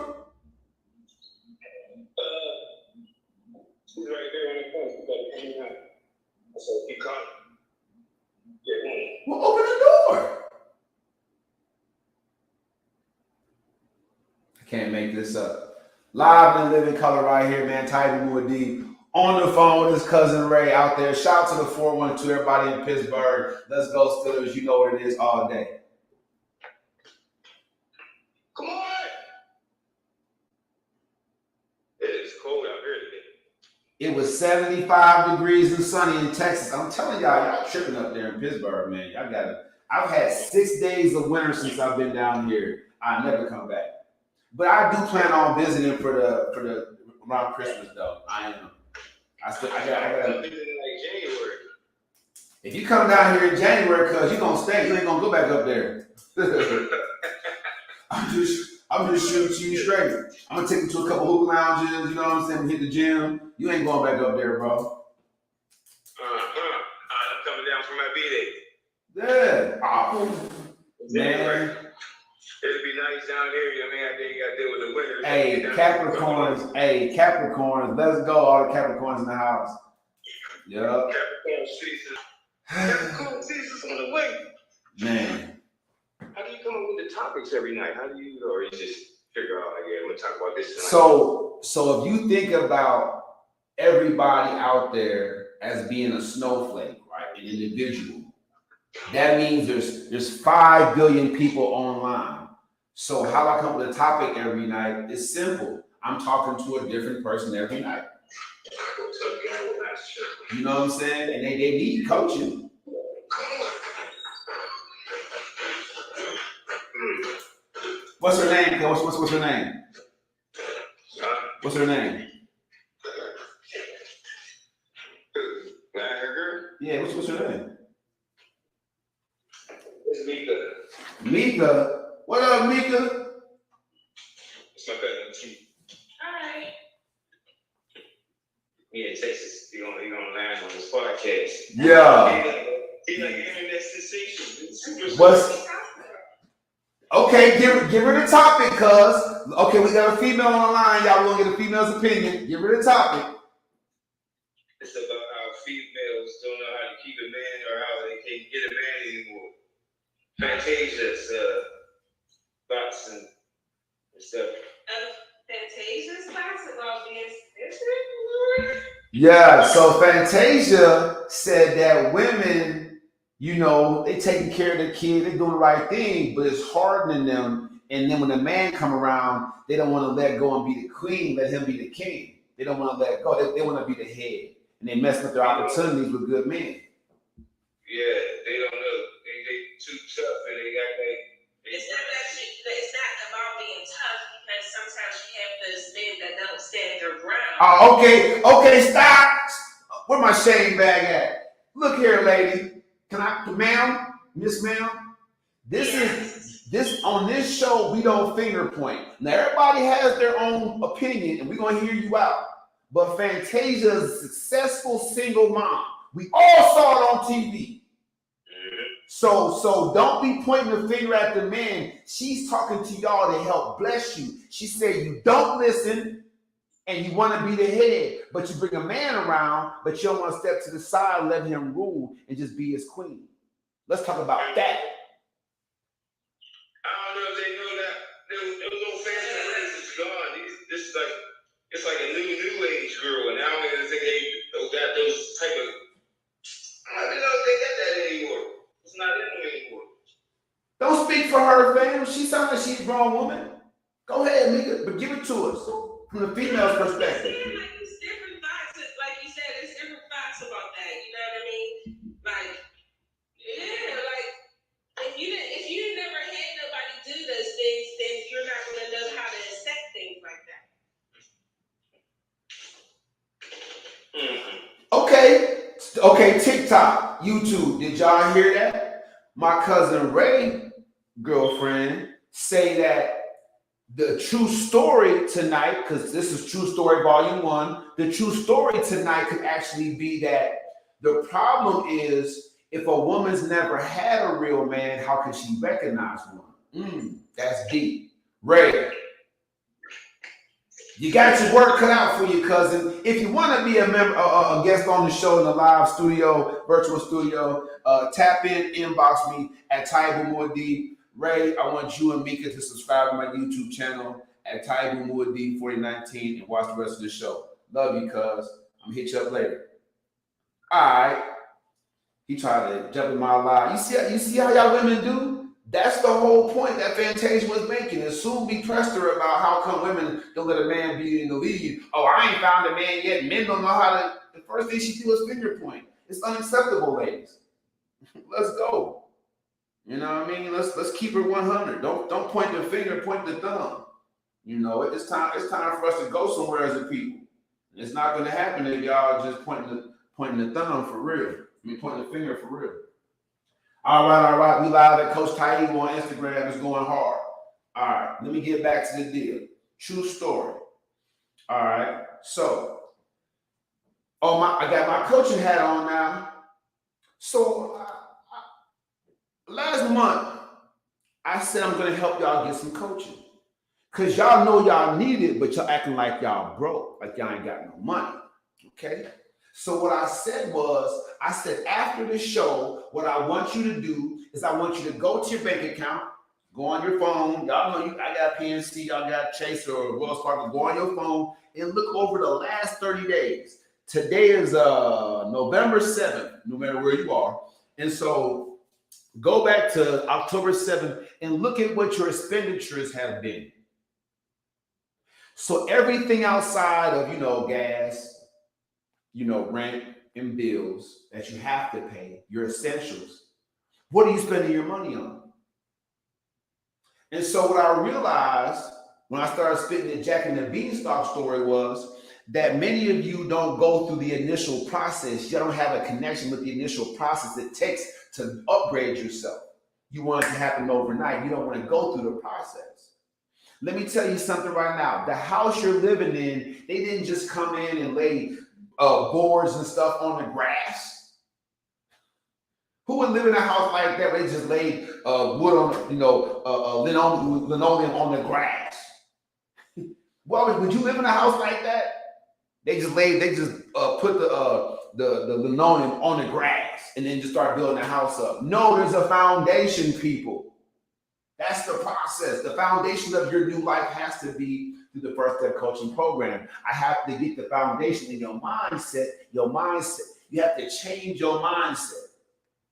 Speaker 8: She's right there on the phone. She's like, come in. So he called. Yeah,
Speaker 1: Well, open the door. I can't make this up. Live and living color right here, man. Taibu Muad'Dib on the phone with his cousin Ray out there. Shout out to the 412, everybody in Pittsburgh. Let's go Steelers. You know what it is all day.
Speaker 8: come on. It is cold out here today.
Speaker 1: It was 75 degrees and sunny in Texas. I'm telling y'all tripping up there in Pittsburgh, man. I've had 6 days of winter since I've been down here. I never come back. But I do plan on visiting for the around Christmas though. I am. I got.
Speaker 8: January.
Speaker 1: If you come down here in January, cuz you're gonna stay, you ain't gonna go back up there. I'm just shooting you straight. I'm gonna take you to a couple hookah lounges, you know what I'm saying? We hit the gym. You ain't going back up there, bro.
Speaker 8: I'm coming down for my B-Day.
Speaker 1: Yeah. Oh,
Speaker 8: January.
Speaker 1: man.
Speaker 8: It'd be nice down there. I mean, I think you got to deal with the winter.
Speaker 1: Hey, Capricorns, let's go. All the Capricorns in the house. Yup.
Speaker 8: Capricorn season. Capricorn season's on the way.
Speaker 1: Man.
Speaker 8: How do you come up with the topics every night? How do you, or you just figure out, like, yeah, we'll talk about this tonight?
Speaker 1: So if you think about everybody out there as being a snowflake, right, an individual, that means there's 5 billion people online. So how I come up with a topic every night is simple. I'm talking to a different person every night. You know what I'm saying? And they need coaching. What's her name? What's her name? What's her name? Yeah, what's her name?
Speaker 8: It's Mika.
Speaker 1: Mika? What up, Mika?
Speaker 8: It's my cousin T. Hi. Me in Texas. You gonna land on this podcast.
Speaker 1: Yeah.
Speaker 8: He like internet sensation.
Speaker 1: What's okay? Give her the topic, cuz. Okay, we got a female on the line. Y'all gonna get a female's opinion. Give her the topic.
Speaker 8: It's about how females don't know how to keep a man or how they can't get a man anymore. Fantasia's thoughts and stuff.
Speaker 9: Fantasia's thoughts about being expensive?
Speaker 1: Yeah, so Fantasia said that women, you know, they taking care of the kid, they doing the right thing, but it's hardening them. And then when a man come around, they don't want to let go and be the queen, let him be the king. They don't want to let go. They want to be the head. And they mess with their opportunities with good men.
Speaker 8: Yeah, they don't know. They too tough and they got like.
Speaker 9: It's not about being tough because sometimes you have those men that don't stand their ground.
Speaker 1: Okay, stop. Where my shame bag at? Look here, lady. Miss Ma'am? This on this show, we don't finger point. Now everybody has their own opinion and we're gonna hear you out. But Fantasia is a successful single mom. We all saw it on TV. So don't be pointing the finger at the man. She's talking to y'all to help bless you. She said you don't listen and you want to be the head, but you bring a man around, but you don't want to step to the side, let him rule and just be his queen. Let's talk about that.
Speaker 8: I don't know if they know that. Those little fancy ways is gone. This is like, it's like a new age girl, and now they got those type of. I don't know if they got that anymore. It's not in them anymore.
Speaker 1: Don't speak for her, fam. She sounds like she's a grown woman. Go ahead, nigga, but give it to us from the female's perspective.
Speaker 9: It's different thoughts. Like you said, it's different thoughts about that. You know what I mean? Like, yeah, like if you never had nobody do those things, then you're not gonna know how to accept things like that.
Speaker 1: Okay, TikTok, YouTube. Did y'all hear that? My cousin Ray, girlfriend, say that the true story tonight, because this is True Story Volume 1, the true story tonight could actually be that the problem is if a woman's never had a real man, how can she recognize one? That's deep. Ray, you got your work cut out for you, cousin. If you want to be a member, a guest on the show in the live studio, virtual studio, tap in, inbox me at Taibu Muad'Dib. Ray, I want you and Mika to subscribe to my YouTube channel at Taibu Muad'Dib 4019 and watch the rest of the show. Love you, cuz. I'm gonna hit you up later. All right. He tried to jump in my lie. You see how y'all women do? That's the whole point that Fantasia was making. And soon we pressed her about how come women don't let a man be in the lead. Oh, I ain't found a man yet. Men don't know how to. The first thing she do is finger point. It's unacceptable, ladies. Let's go. You know what I mean? Let's keep it 100. Don't point the finger, point the thumb. You know, it's time for us to go somewhere as a people. It's not going to happen if y'all just pointing the thumb for real. Pointing the finger for real. All right. We live at Coach Taibu on Instagram. It's going hard. All right. Let me get back to the deal. True story. All right. So, I got my coaching hat on now. So, last month, I said I'm gonna help y'all get some coaching. Cause y'all know y'all need it, but y'all acting like y'all broke, like y'all ain't got no money. Okay. So what I said was, I said after the show, what I want you to do is I want you to go to your bank account, go on your phone. Y'all know I got PNC, y'all got Chase or Wells Fargo. Go on your phone and look over the last 30 days. Today is November 7th, no matter where you are. And so go back to October 7th and look at what your expenditures have been. So everything outside of, gas, rent and bills that you have to pay, your essentials, what are you spending your money on? And so what I realized when I started spitting the Jack and the Beanstalk story was that many of you don't go through the initial process. You don't have a connection with the initial process it takes to upgrade yourself. You want it to happen overnight. You don't want to go through the process. Let me tell you something right now. The house you're living in, they didn't just come in and lay boards and stuff on the grass. Who would live in a house like that where they just laid wood on, linoleum on the grass? Well, would you live in a house like that? They just put the linoleum on the grass and then just start building the house up. No, there's a foundation, people. That's the process. The foundation of your new life has to be through the First Step Coaching Program. I have to get the foundation in your mindset. You have to change your mindset.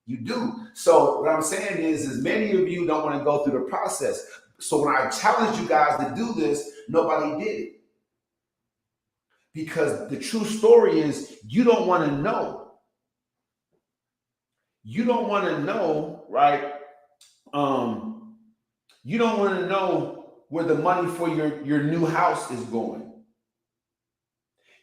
Speaker 1: You do. So what I'm saying is many of you don't want to go through the process. So when I challenge you guys to do this, nobody did it. Because the true story is you don't want to know. You don't want to know, right? You don't want to know where the money for your new house is going.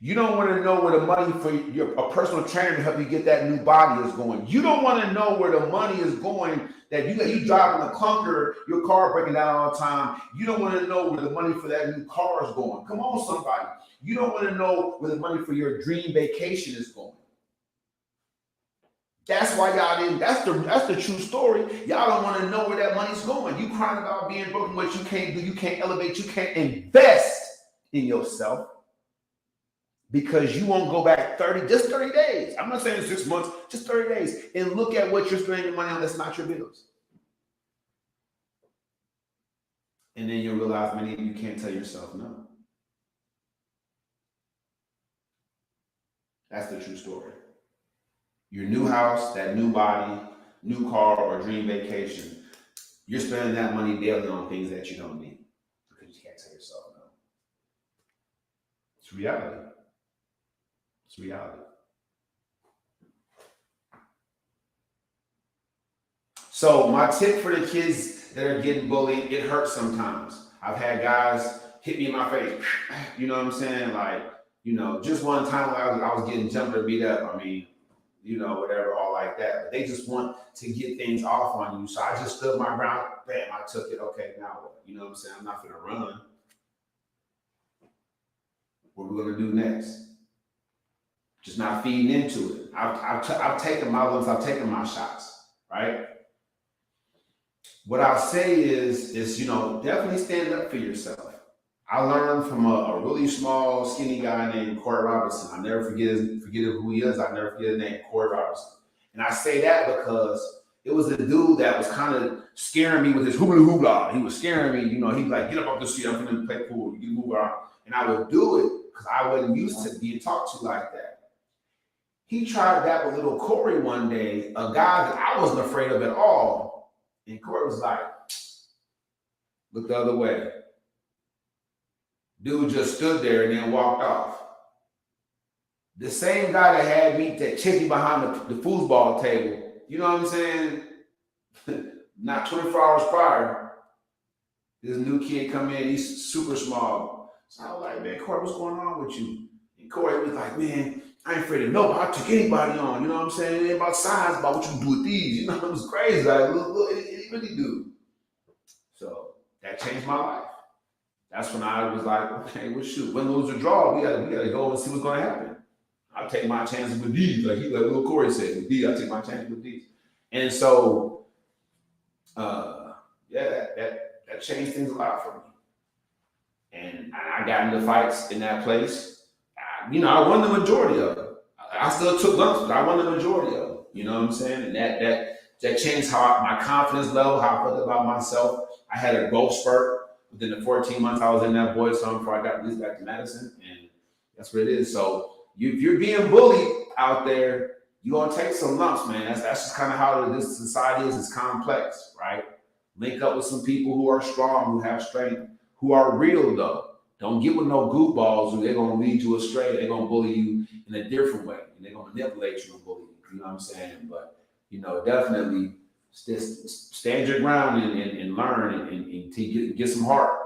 Speaker 1: You don't want to know where the money for a personal trainer to help you get that new body is going. You don't want to know where the money is going that you driving a clunker, your car breaking down all the time. You don't want to know where the money for that new car is going. Come on, somebody. You don't want to know where the money for your dream vacation is going. That's why y'all didn't. That's the true story. Y'all don't want to know where that money's going. You crying about being broken, what you can't do. You can't elevate. You can't invest in yourself because you won't go back 30 days. I'm not saying 6 months, just 30 days, and look at what you're spending your money on. That's not your bills. And then you'll realize many of you can't tell yourself no. That's the true story. Your new house, that new body, new car, or dream vacation, you're spending that money daily on things that you don't need because you can't tell yourself no. It's reality. It's reality. So my tip for the kids that are getting bullied, it hurts sometimes. I've had guys hit me in my face. You know what I'm saying? Like, just one time I was getting jumped or beat up. I mean, whatever, all like that. But they just want to get things off on you. So I just stood my ground. Bam, I took it. Okay, now what? You know what I'm saying? I'm not going to run. What are we going to do next? Just not feeding into it. I've taken my lumps. I've taken my shots, right? What I'll say is definitely stand up for yourself. I learned from a really small, skinny guy named Corey Robertson. I'll never forget who he is. I'll never forget his name, Corey Robertson. And I say that because it was a dude that was kind of scaring me with his hoobla hoobla. He was scaring me. He'd like, get up off the seat. I'm going to play pool. You move around. And I would do it because I wasn't used to being talked to like that. He tried that with little Corey one day, a guy that I wasn't afraid of at all. And Corey was like, look the other way. Dude just stood there and then walked off. The same guy that had me that checked me behind the foosball table, you know what I'm saying? Not 24 hours prior, this new kid come in, he's super small. So I was like, man, Corey, what's going on with you? And Corey was like, man, I ain't afraid of nobody. I took anybody on, you know what I'm saying? It ain't about size, about what you do with these. You know, it was crazy. Like, look, it really do. So that changed my life. That's when I was like, okay, well, shoot, win, lose, or draw, we gotta go and see what's gonna happen. I'll take my chances with these, like little Corey said, with these, I take my chances with these. And so yeah, that changed things a lot for me. And I got into fights in that place. I won the majority of them. I still took lumps, but I won the majority of them. You know what I'm saying? And that changed my confidence level, how I felt about myself. I had a growth spurt within the 14 months I was in that boys' home before I got released back to Madison, and that's what it is. So if you're being bullied out there, you're gonna take some lumps, man. That's just kind of how this society is. It's complex, right? Link up with some people who are strong, who have strength, who are real though. Don't get with no goofballs who they're gonna lead you astray. They're gonna bully you in a different way, and they're gonna manipulate you and bully you. You know what I'm saying? But definitely stand your ground and learn and to get some heart.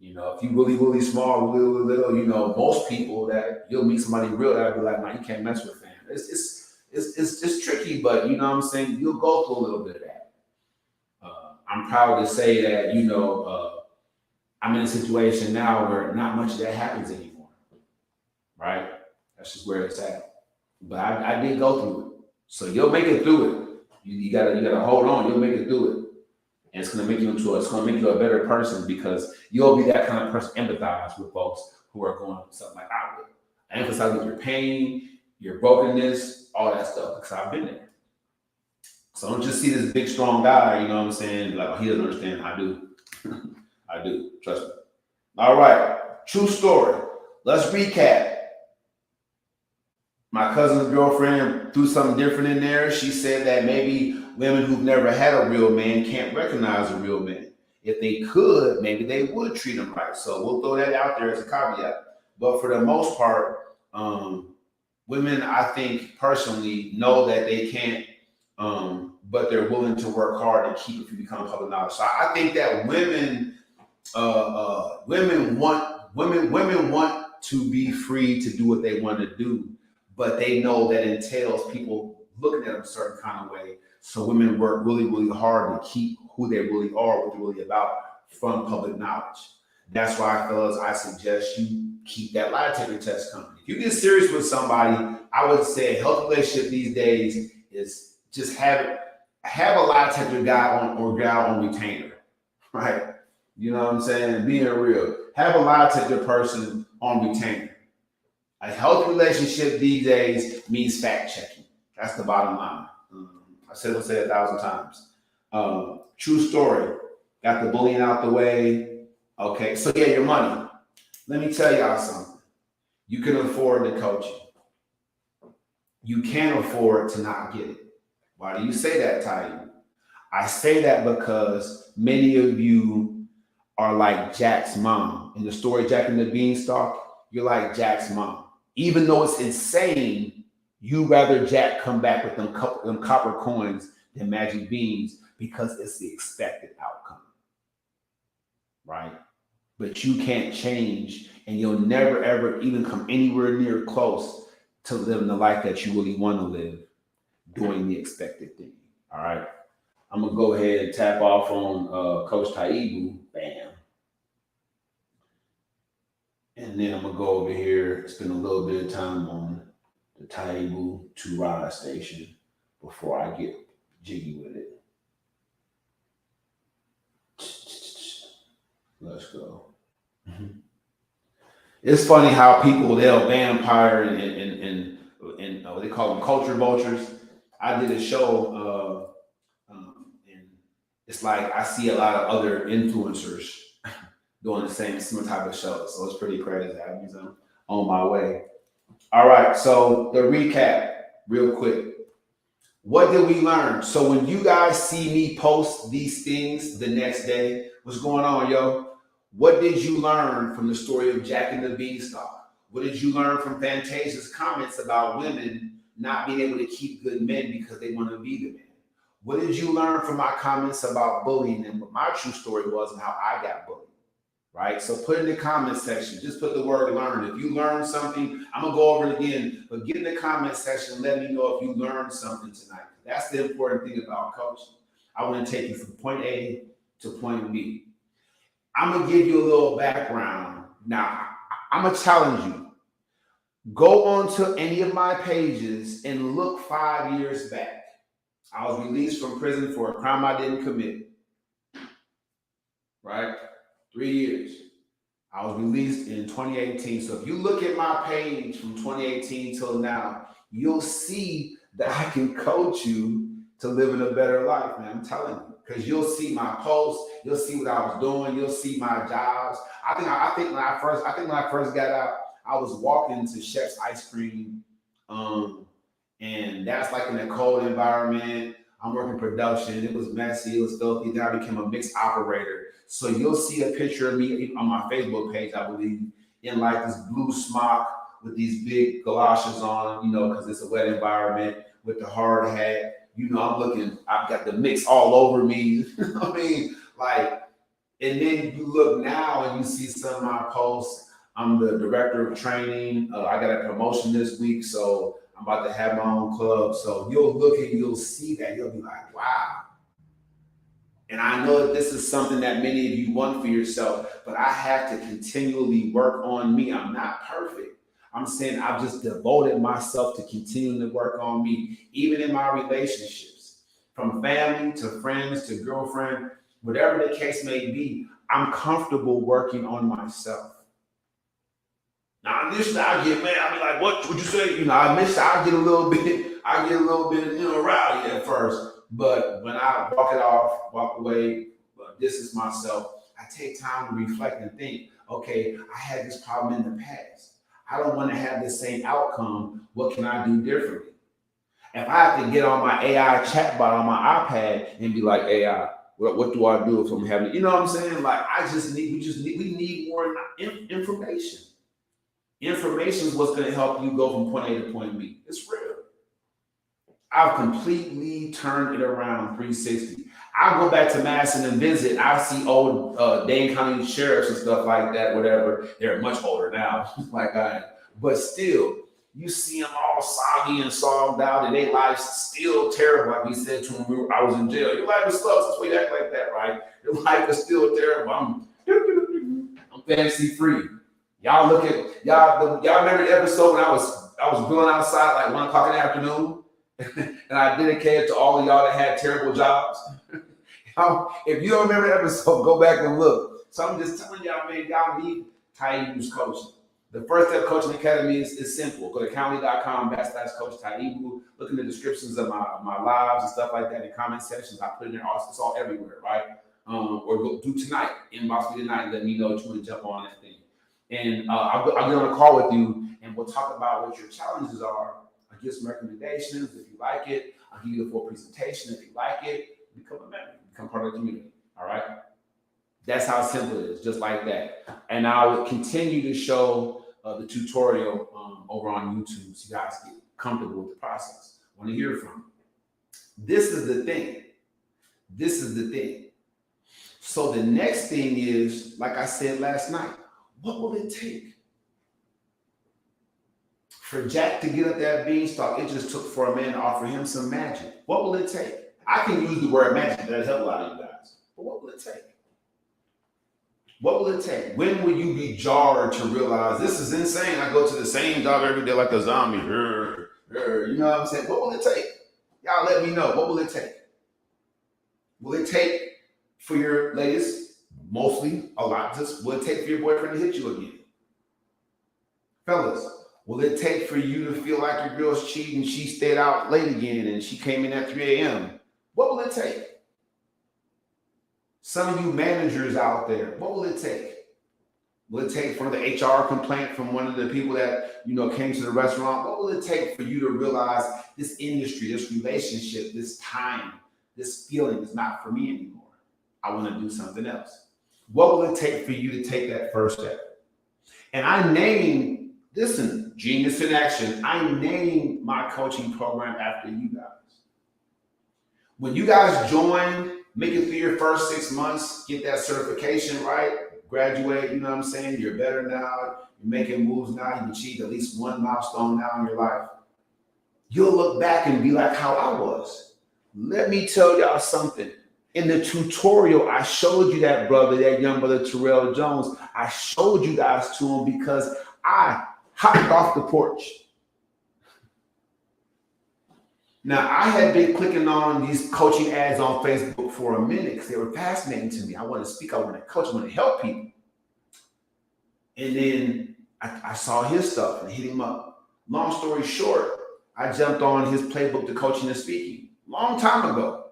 Speaker 1: If you really small, really little, most people that you'll meet somebody real that'll be like, man, you can't mess with fam. It's tricky, but you know what I'm saying? You'll go through a little bit of that. I'm proud to say that, I'm in a situation now where not much of that happens anymore, right? That's just where it's at. But I did go through it. So you'll make it through it. You gotta hold on, you'll make it through it. And it's gonna make you a better person because you'll be that kind of person, empathize with folks who are going through something like I would. I emphasize with your pain, your brokenness, all that stuff, because I've been there. So don't just see this big, strong guy, you know what I'm saying? Like, he doesn't understand. I do. I do. Trust me. All right. True story. Let's recap. My cousin's girlfriend threw something different in there. She said that maybe women who've never had a real man can't recognize a real man. If they could, maybe they would treat him right. So we'll throw that out there as a caveat. But for the most part, women, I think personally, know that they can't, but they're willing to work hard and keep it from becoming public knowledge. So I think that women want to be free to do what they want to do, but they know that entails people looking at them a certain kind of way. So women work really, really hard to keep who they really are, what they're really about, from public knowledge. That's why, fellas, I suggest you keep that lie detector test coming. If you get serious with somebody, I would say a healthy relationship these days is just have a lie detector guy or gal on retainer, right? You know what I'm saying? Being real. Have a lie detector person on retainer. A healthy relationship these days means fact checking. That's the bottom line. I said it 1,000 times. True story. Got the bullying out the way. Okay, so yeah, your money. Let me tell y'all something. You can afford the coaching. You can't afford to not get it. Why do you say that, Ty? I say that because many of you are like Jack's mom. In the story Jack and the Beanstalk, you're like Jack's mom. Even though it's insane, you rather Jack come back with them copper coins than magic beans because it's the expected outcome, right? But you can't change, and you'll never, ever even come anywhere near close to living the life that you really want to live doing the expected thing, all right? I'm going to go ahead and tap off on Coach Taibu. Bam. And then I'm going to go over here, spend a little bit of time on the Taibu to Ride station before I get jiggy with it. Let's go. It's funny how people, they'll vampire and what they call them culture vultures. I did a show, and it's like I see a lot of other influencers doing the similar type of show. So it's pretty crazy. I'm on my way. All right, so the recap, real quick. What did we learn? So when you guys see me post these things the next day, what's going on, yo? What did you learn from the story of Jack and the Beanstalk? What did you learn from Fantasia's comments about women not being able to keep good men because they want to be the man? What did you learn from my comments about bullying and what my true story was and how I got bullied? Right? So put in the comment section, just put the word learn. If you learned something, I'm gonna go over it again, but get in the comment section and let me know if you learned something tonight. That's the important thing about coaching. I want to take you from point A to point B. I'm gonna give you a little background. Now, I'm gonna challenge you. Go onto any of my pages and look 5 years back. I was released from prison for a crime I didn't commit. right? 3 years. I was released in 2018. So if you look at my page from 2018 till now, you'll see that I can coach you to live in a better life, man. I'm telling you, because you'll see my posts, you'll see what I was doing, you'll see my jobs. I think when I first got out, I was walking to Chef's Ice Cream, and that's like in a cold environment. I'm working production. It was messy. It was filthy. Then I became a mixed operator. So you'll see a picture of me on my Facebook page, I believe, in like this blue smock with these big galoshes on, because it's a wet environment, with the hard hat. I've got the mix all over me. I mean, like, and then you look now and you see some of my posts. I'm the director of training. I got a promotion this week, so I'm about to have my own club. So you'll look and you'll see that. You'll be like, wow. And I know that this is something that many of you want for yourself, but I have to continually work on me. I'm not perfect. I'm saying I've just devoted myself to continuing to work on me, even in my relationships, from family to friends to girlfriend, whatever the case may be. I'm comfortable working on myself. Now, initially I get mad. I be like, what would you say? I get a little bit, rowdy at first. But when I walk away, distance myself, I take time to reflect and think, okay, I had this problem in the past. I don't want to have the same outcome. What can I do differently? If I have to get on my AI chatbot on my iPad and be like, AI, what do I do if I'm having, you know what I'm saying? Like, we need more information. Information is what's going to help you go from point A to point B. It's real. I've completely turned it around 360. I go back to Madison and visit. I see old Dane County sheriffs and stuff like that, whatever. They're much older now, like I am. But still, you see them all soggy and sogged out, and their life's still terrible. Like we said to them, I was in jail. Your life is sucks. That's why you act like that, right? Your life is still terrible. I'm fantasy free. Y'all remember the episode when I was grilling outside like 1 o'clock in the afternoon? And I dedicated to all of y'all that had terrible jobs. If you don't remember the episode, go back and look. So I'm just telling y'all, man, y'all need Taibu's coaching. The First Step Coaching Academy is simple. Go to Calendly.com/coach Taibu. Look in the descriptions of my lives and stuff like that, in the comment sections. I put it in there. It's all everywhere, right? Or go do tonight. Inbox me tonight and let me know that you want to jump on that thing. And I'll get on a call with you, and we'll talk about what your challenges are. I'll give some recommendations. If you like it, I'll give you the full presentation. If you like it, become a member, become part of the community. All right? That's how simple it is, just like that. And I will continue to show the tutorial over on YouTube so you guys get comfortable with the process. I want to hear from you. This is the thing. So the next thing is, like I said last night, what will it take for Jack to get up that beanstalk? It just took for a man to offer him some magic. What will it take? I can use the word magic. That'll help a lot of you guys. But what will it take? What will it take? When will you be jarred to realize this is insane? I go to the same job every day like a zombie. You know what I'm saying? What will it take? Y'all let me know. What will it take? Will it take for your ladies, mostly, a lot, just will it take for your boyfriend to hit you again? Fellas, will it take for you to feel like your girl's cheating, she stayed out late again and she came in at 3 a.m.? What will it take? Some of you managers out there, what will it take? Will it take for the HR complaint from one of the people that, came to the restaurant? What will it take for you to realize this industry, this relationship, this time, this feeling is not for me anymore? I want to do something else. What will it take for you to take that first step? And I name, listen, Genius in Action, I named my coaching program after you guys. When you guys join, make it through your first 6 months, get that certification, right? Graduate, you know what I'm saying? You're better now. You're making moves now. You've achieved at least one milestone now in your life. You'll look back and be like how I was. Let me tell y'all something. In the tutorial, I showed you that brother, that young brother, Terrell Jones. I showed you guys to him because I hopped off the porch. Now, I had been clicking on these coaching ads on Facebook for a minute because they were fascinating to me. I want to speak, I want to coach, I want to help people. And then I saw his stuff and hit him up. Long story short, I jumped on his playbook to coaching and speaking long time ago.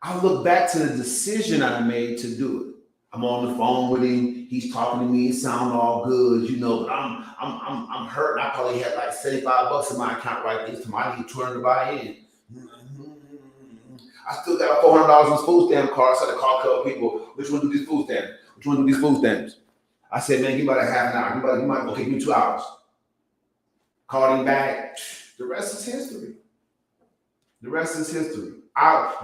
Speaker 1: I look back to the decision I made to do it. I'm on the phone with him. He's talking to me. It sounds all good, you know. But I'm hurt. I probably had like $75 in my account right this time. I need $200 to buy in. I still got $400 on food stamp cards. So I had to call a couple people. Which one do these food stamps? Which one do these food stamps? I said, man, give me about a half an hour. Okay, give me 2 hours. Called him back. The rest is history. The rest is history.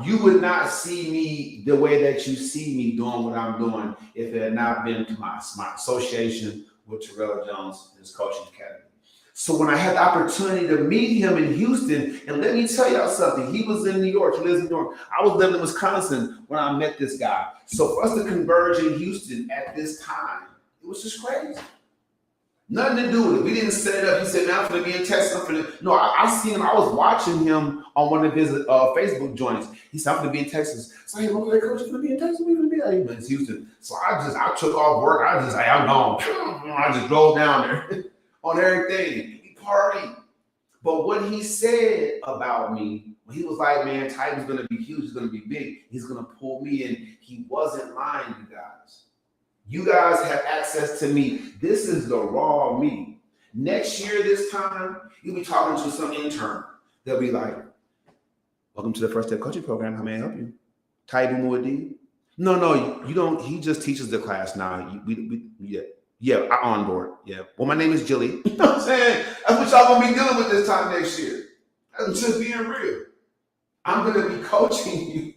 Speaker 1: You would not see me the way that you see me doing what I'm doing if it had not been to my association with Terrell Jones and his coaching academy. So when I had the opportunity to meet him in Houston, and let me tell y'all something, he was in New York, he lives in New York. I was living in Wisconsin when I met this guy. So for us to converge in Houston at this time, it was just crazy. Nothing to do with it. We didn't set it up. He said, man, I'm going to be in Texas. No, I seen him. I was watching him on one of his Facebook joints. He said, I'm going to be in Texas. So hey, look, coach, you going to be in Texas? We're going to be there. He was in Houston. So I took off work. I'm gone. I just drove down there on everything. We partied. But what he said about me, he was like, man, Titan's going to be huge. He's going to be big. He's going to pull me in. He wasn't lying, you guys. You guys have access to me. This is the raw me. Next year, this time, you'll be talking to some intern. They'll be like, welcome to the First Step Coaching Program. How may I help you? Taibu Muad'Dib? No, you don't. He just teaches the class now. Yeah, I on board. Yeah. Well, my name is Jilly. You know what I'm saying? That's what y'all going to be dealing with this time next year. I'm just being real. I'm going to be coaching you.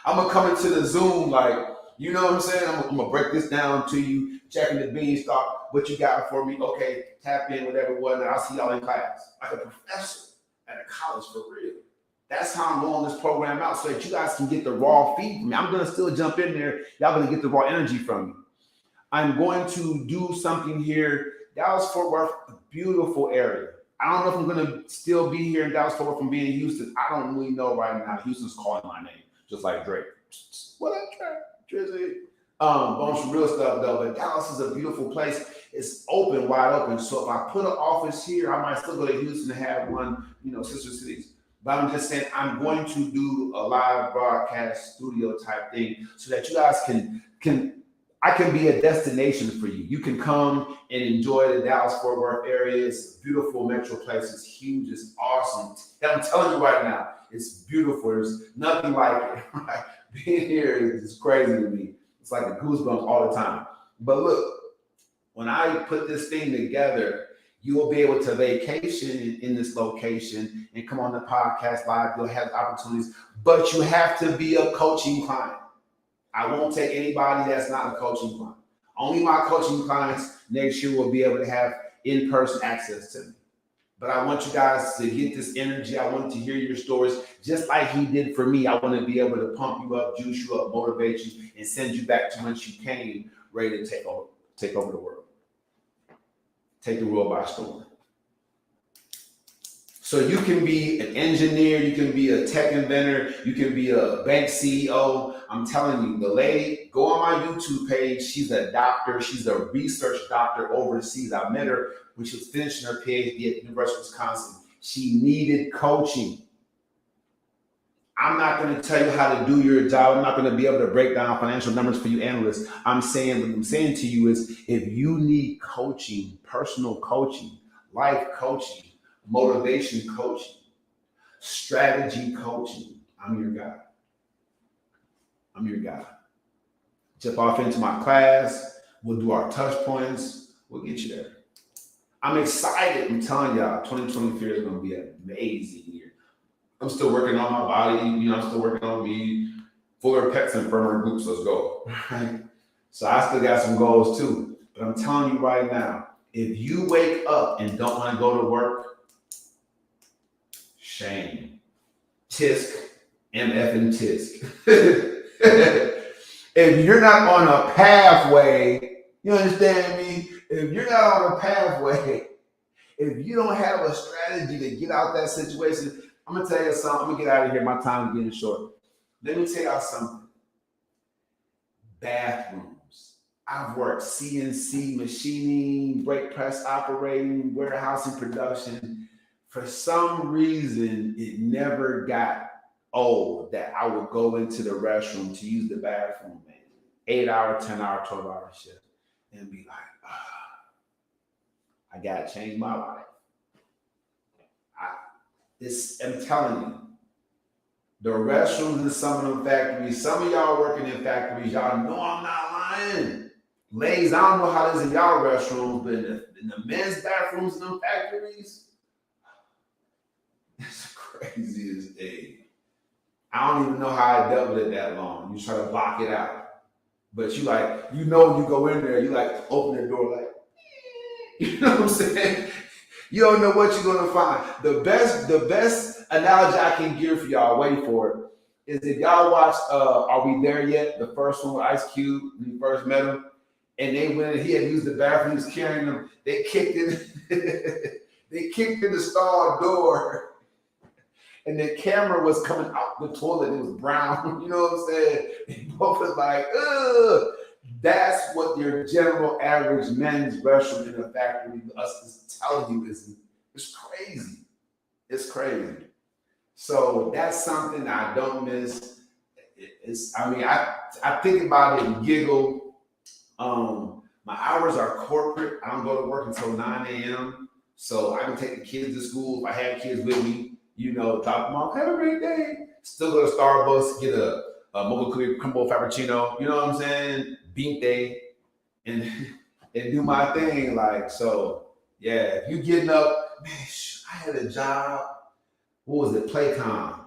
Speaker 1: I'm going to come into the Zoom like, you know what I'm saying? I'm gonna break this down to you, checking the beanstalk, what you got for me. Okay, tap in, whatever it was, and I'll see y'all in class. Like a professor at a college for real. That's how I'm rolling this program out so that you guys can get the raw feed from me. I'm gonna still jump in there. Y'all gonna get the raw energy from me. I'm going to do something here. Dallas-Fort Worth, a beautiful area. I don't know if I'm gonna still be here in Dallas-Fort Worth from being in Houston. I don't really know right now. Houston's calling my name, just like Drake. What up, Drake? On some real stuff though, but Dallas is a beautiful place. It's open, wide open. So if I put an office here, I might still go to Houston and have one, sister cities. But I'm just saying I'm going to do a live broadcast studio type thing so that you guys I can be a destination for you. You can come and enjoy the Dallas-Fort Worth area. It's a beautiful metro place. It's huge. It's awesome. I'm telling you right now, it's beautiful. There's nothing like it. Right? Being here is crazy to me. It's like a goosebumps all the time. But look, when I put this thing together, you will be able to vacation in this location and come on the podcast live. You'll have opportunities, but you have to be a coaching client. I won't take anybody that's not a coaching client. Only my coaching clients next year will be able to have in-person access to me. But I want you guys to get this energy. I want to hear your stories just like he did for me. I want to be able to pump you up, juice you up, motivate you, and send you back to whence you came, ready to take over the world. Take the world by storm. So you can be an engineer, you can be a tech inventor, you can be a bank CEO. I'm telling you, the lady, go on my YouTube page. She's a doctor. She's a research doctor overseas. I met her when she was finishing her PhD at the University of Wisconsin. She needed coaching. I'm not going to tell you how to do your job. I'm not going to be able to break down financial numbers for you analysts. What I'm saying to you is if you need coaching, personal coaching, life coaching, motivation coaching, strategy coaching, I'm your guy. I'm your guy. Jump off into my class. We'll do our touch points. We'll get you there. I'm excited. I'm telling y'all, 2023 is going to be an amazing year. I'm still working on my body. I'm still working on me. Fuller Pets and Firmer Groups. Let's go. Right? So I still got some goals too. But I'm telling you right now, if you wake up and don't want to go to work, shame. Tisk, MF and tisk. If you're not on a pathway, you understand me? If you're not on a pathway, if you don't have a strategy to get out that situation, I'm gonna tell you something. I'm gonna get out of here. My time's getting short. Let me tell y'all something. Bathrooms. I've worked CNC machining, brake press operating, warehousing production. For some reason, it never got old that I would go into the restroom to use the bathroom, man. 8-hour, 10-hour, 12-hour shift, and be like, I gotta change my life. I'm telling you, the restrooms in some of them factories, some of y'all working in factories, y'all know I'm not lying. Ladies, I don't know how this in y'all restrooms, but in the men's bathrooms in them factories, it's crazy as day. I don't even know how I dealt with it that long. You try to block it out. But you like, you know, when you go in there, you like open the door like, you know what I'm saying? You don't know what you're gonna find. The best analogy I can give for y'all, wait for it, is if y'all watched Are We There Yet? The first one with Ice Cube, when he first met him, and they went and he had used the bathroom, he was carrying them, they kicked in the stall door. And the camera was coming out the toilet. It was brown. You know what I'm saying? And both was like, ugh. That's what your general average men's restroom in a factory us is telling you is it's crazy. It's crazy. So that's something I don't miss. I think about it and giggle. My hours are corporate. I don't go to work until 9 a.m. So I can take the kids to school if I have kids with me. You know, drop them off, have a great day. Still go to Starbucks, get a mocha cookie crumble frappuccino, you know what I'm saying? Bean day, and do my thing. Like, so, yeah, if you getting up, man, I had a job, what was it, Playcom,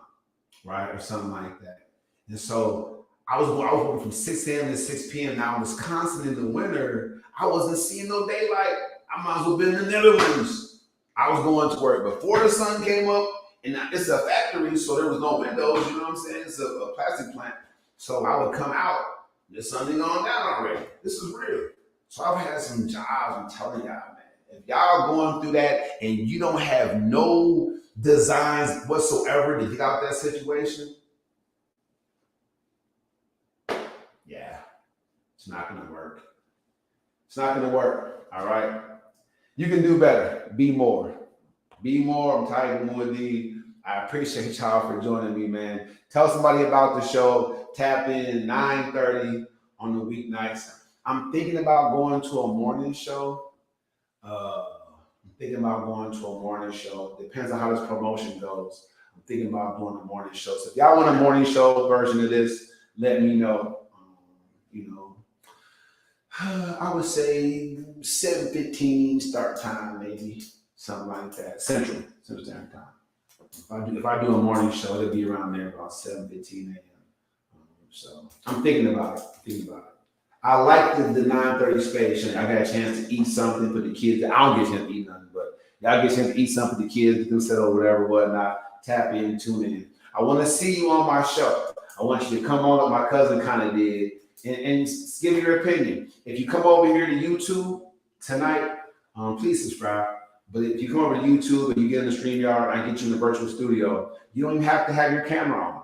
Speaker 1: right? Or something like that. And so I was working from 6 a.m. to 6 p.m. Now in Wisconsin in the winter, I wasn't seeing no daylight. I might as well be in the Netherlands. I was going to work before the sun came up. And it's a factory, so there was no windows, you know what I'm saying? It's a plastic plant. So I would come out, the sun ain't gone down already. This is real. So I've had some jobs, I'm telling y'all, man. If y'all going through that and you don't have no designs whatsoever to get out that situation, yeah, it's not gonna work. It's not gonna work, all right? You can do better, be more. Be more. I'm Taibu Muad'Dib. I appreciate y'all for joining me, man. Tell somebody about the show. Tap in 9:30 on the weeknights. I'm thinking about going to a morning show. Depends on how this promotion goes. I'm thinking about doing a morning show. So if y'all want a morning show version of this, let me know. I would say 7:15 start time, maybe. Something like that. Central Standard Time. If I do a morning show, it'll be around there about 7:15 a.m. So I'm thinking about it. I like the 9:30 space. I got a chance to eat something for the kids. I don't get a chance to eat nothing, but y'all get a chance to eat something for the kids, get them set or whatever, whatnot. Tap in, tune in. I want to see you on my show. I want you to come on, like my cousin kind of did, and give your opinion. If you come over here to YouTube tonight, please subscribe. But if you come over to YouTube and you get in the StreamYard, I get you in the virtual studio, you don't even have to have your camera on,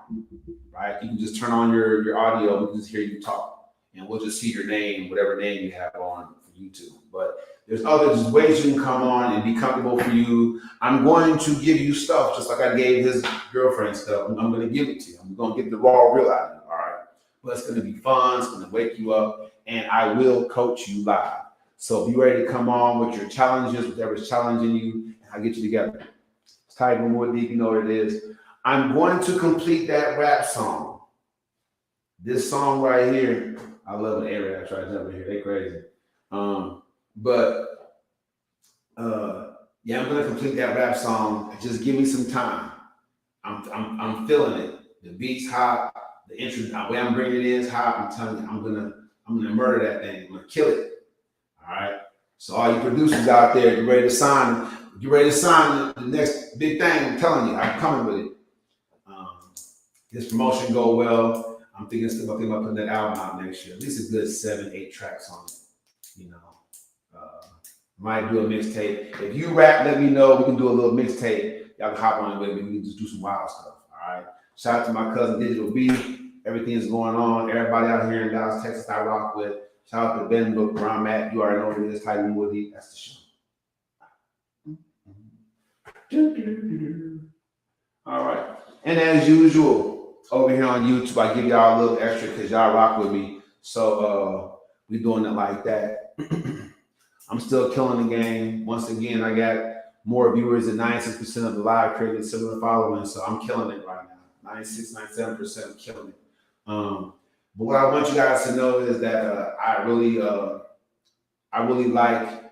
Speaker 1: right? You can just turn on your audio. We can just hear you talk. And we'll just see your name, whatever name you have on for YouTube. But there's other ways you can come on and be comfortable for you. I'm going to give you stuff just like I gave his girlfriend stuff. I'm going to give it to you. I'm going to get the raw real out of you, all right? But it's going to be fun. It's going to wake you up. And I will coach you live. So be ready to come on with your challenges, whatever's challenging you, and I'll get you together. It's Taibu Muad'Dib, you know what it is. I'm going to complete that rap song. This song right here, I love when A-Raps right over here. They crazy. I'm gonna complete that rap song. Just give me some time. I'm feeling it. The beat's hot. The intro, the way I'm bringing it is hot. I'm telling you, I'm gonna murder that thing. I'm gonna kill it. All right. So all you producers out there, get ready to sign the next big thing. I'm telling you, I'm coming with it. This promotion go well. I'm thinking about putting that album out next year. At least a good 7-8 tracks on it. Might do a mixtape. If you rap, let me know. We can do a little mixtape. Y'all can hop on it with me. We can just do some wild stuff. All right. Shout out to my cousin Digital B. Everything is going on. Everybody out here in Dallas, Texas, I rock with. Shout out to Ben Book, where I'm at. You already know what it is. Tiger Woody. That's the show. All right. And as usual, over here on YouTube, I give y'all a little extra because y'all rock with me. So we doing it like that. I'm still killing the game. Once again, I got more viewers than 96% of the live creators, similar following. So I'm killing it right now. 96, 97% killing it. But what I want you guys to know is that I really like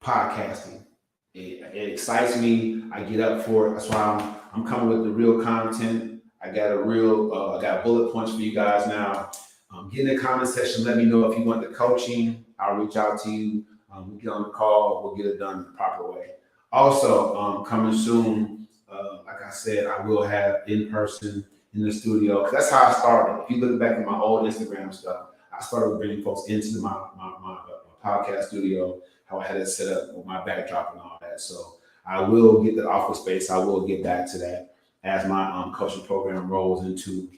Speaker 1: podcasting. It excites me. I get up for it. That's why I'm coming with the real content. I got I got bullet points for you guys now. Get in the comment section. Let me know if you want the coaching. I'll reach out to you. We get on the call. We'll get it done the proper way. Also, coming soon, like I said, I will have in person in the studio. That's how I started. If you look back at my old Instagram stuff, I started bringing folks into my podcast studio, how I had it set up with my backdrop and all that. So I will get the office space. I will get back to that as my coaching program rolls into,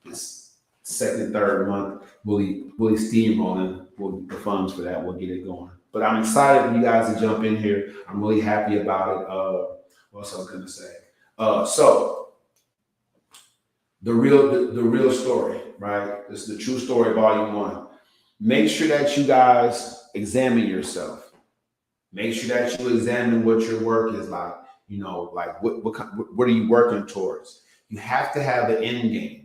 Speaker 1: this second and third month, really steamrolling. We'll get the funds for that. We'll get it going. But I'm excited for you guys to jump in here. I'm really happy about it. What else I was gonna say? So the real story, right? This is the true story, volume 1. Make sure that you guys examine yourself. Make sure that you examine what your work is like. Like what are you working towards? You have to have an end game.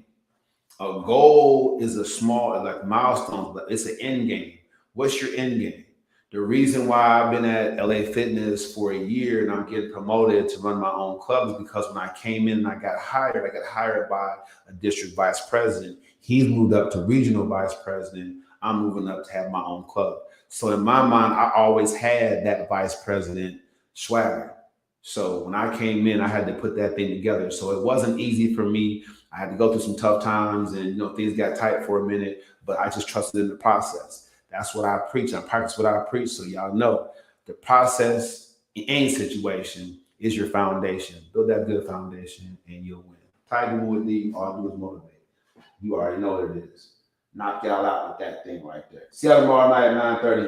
Speaker 1: A goal is a small, like milestone, but it's an end game. What's your end game? The reason why I've been at LA Fitness for a year and I'm getting promoted to run my own club is because when I came in and I got hired by a district vice president. He's moved up to regional vice president. I'm moving up to have my own club. So in my mind, I always had that vice president swagger. So when I came in, I had to put that thing together. So it wasn't easy for me. I had to go through some tough times and, things got tight for a minute, but I just trusted in the process. That's what I preach. I practice what I preach. So y'all know the process in any situation is your foundation. Build that good foundation and you'll win. Tiger Woody, all I do is motivate. You already know what it is. Knock y'all out with that thing right there. See y'all tomorrow night at 9:30.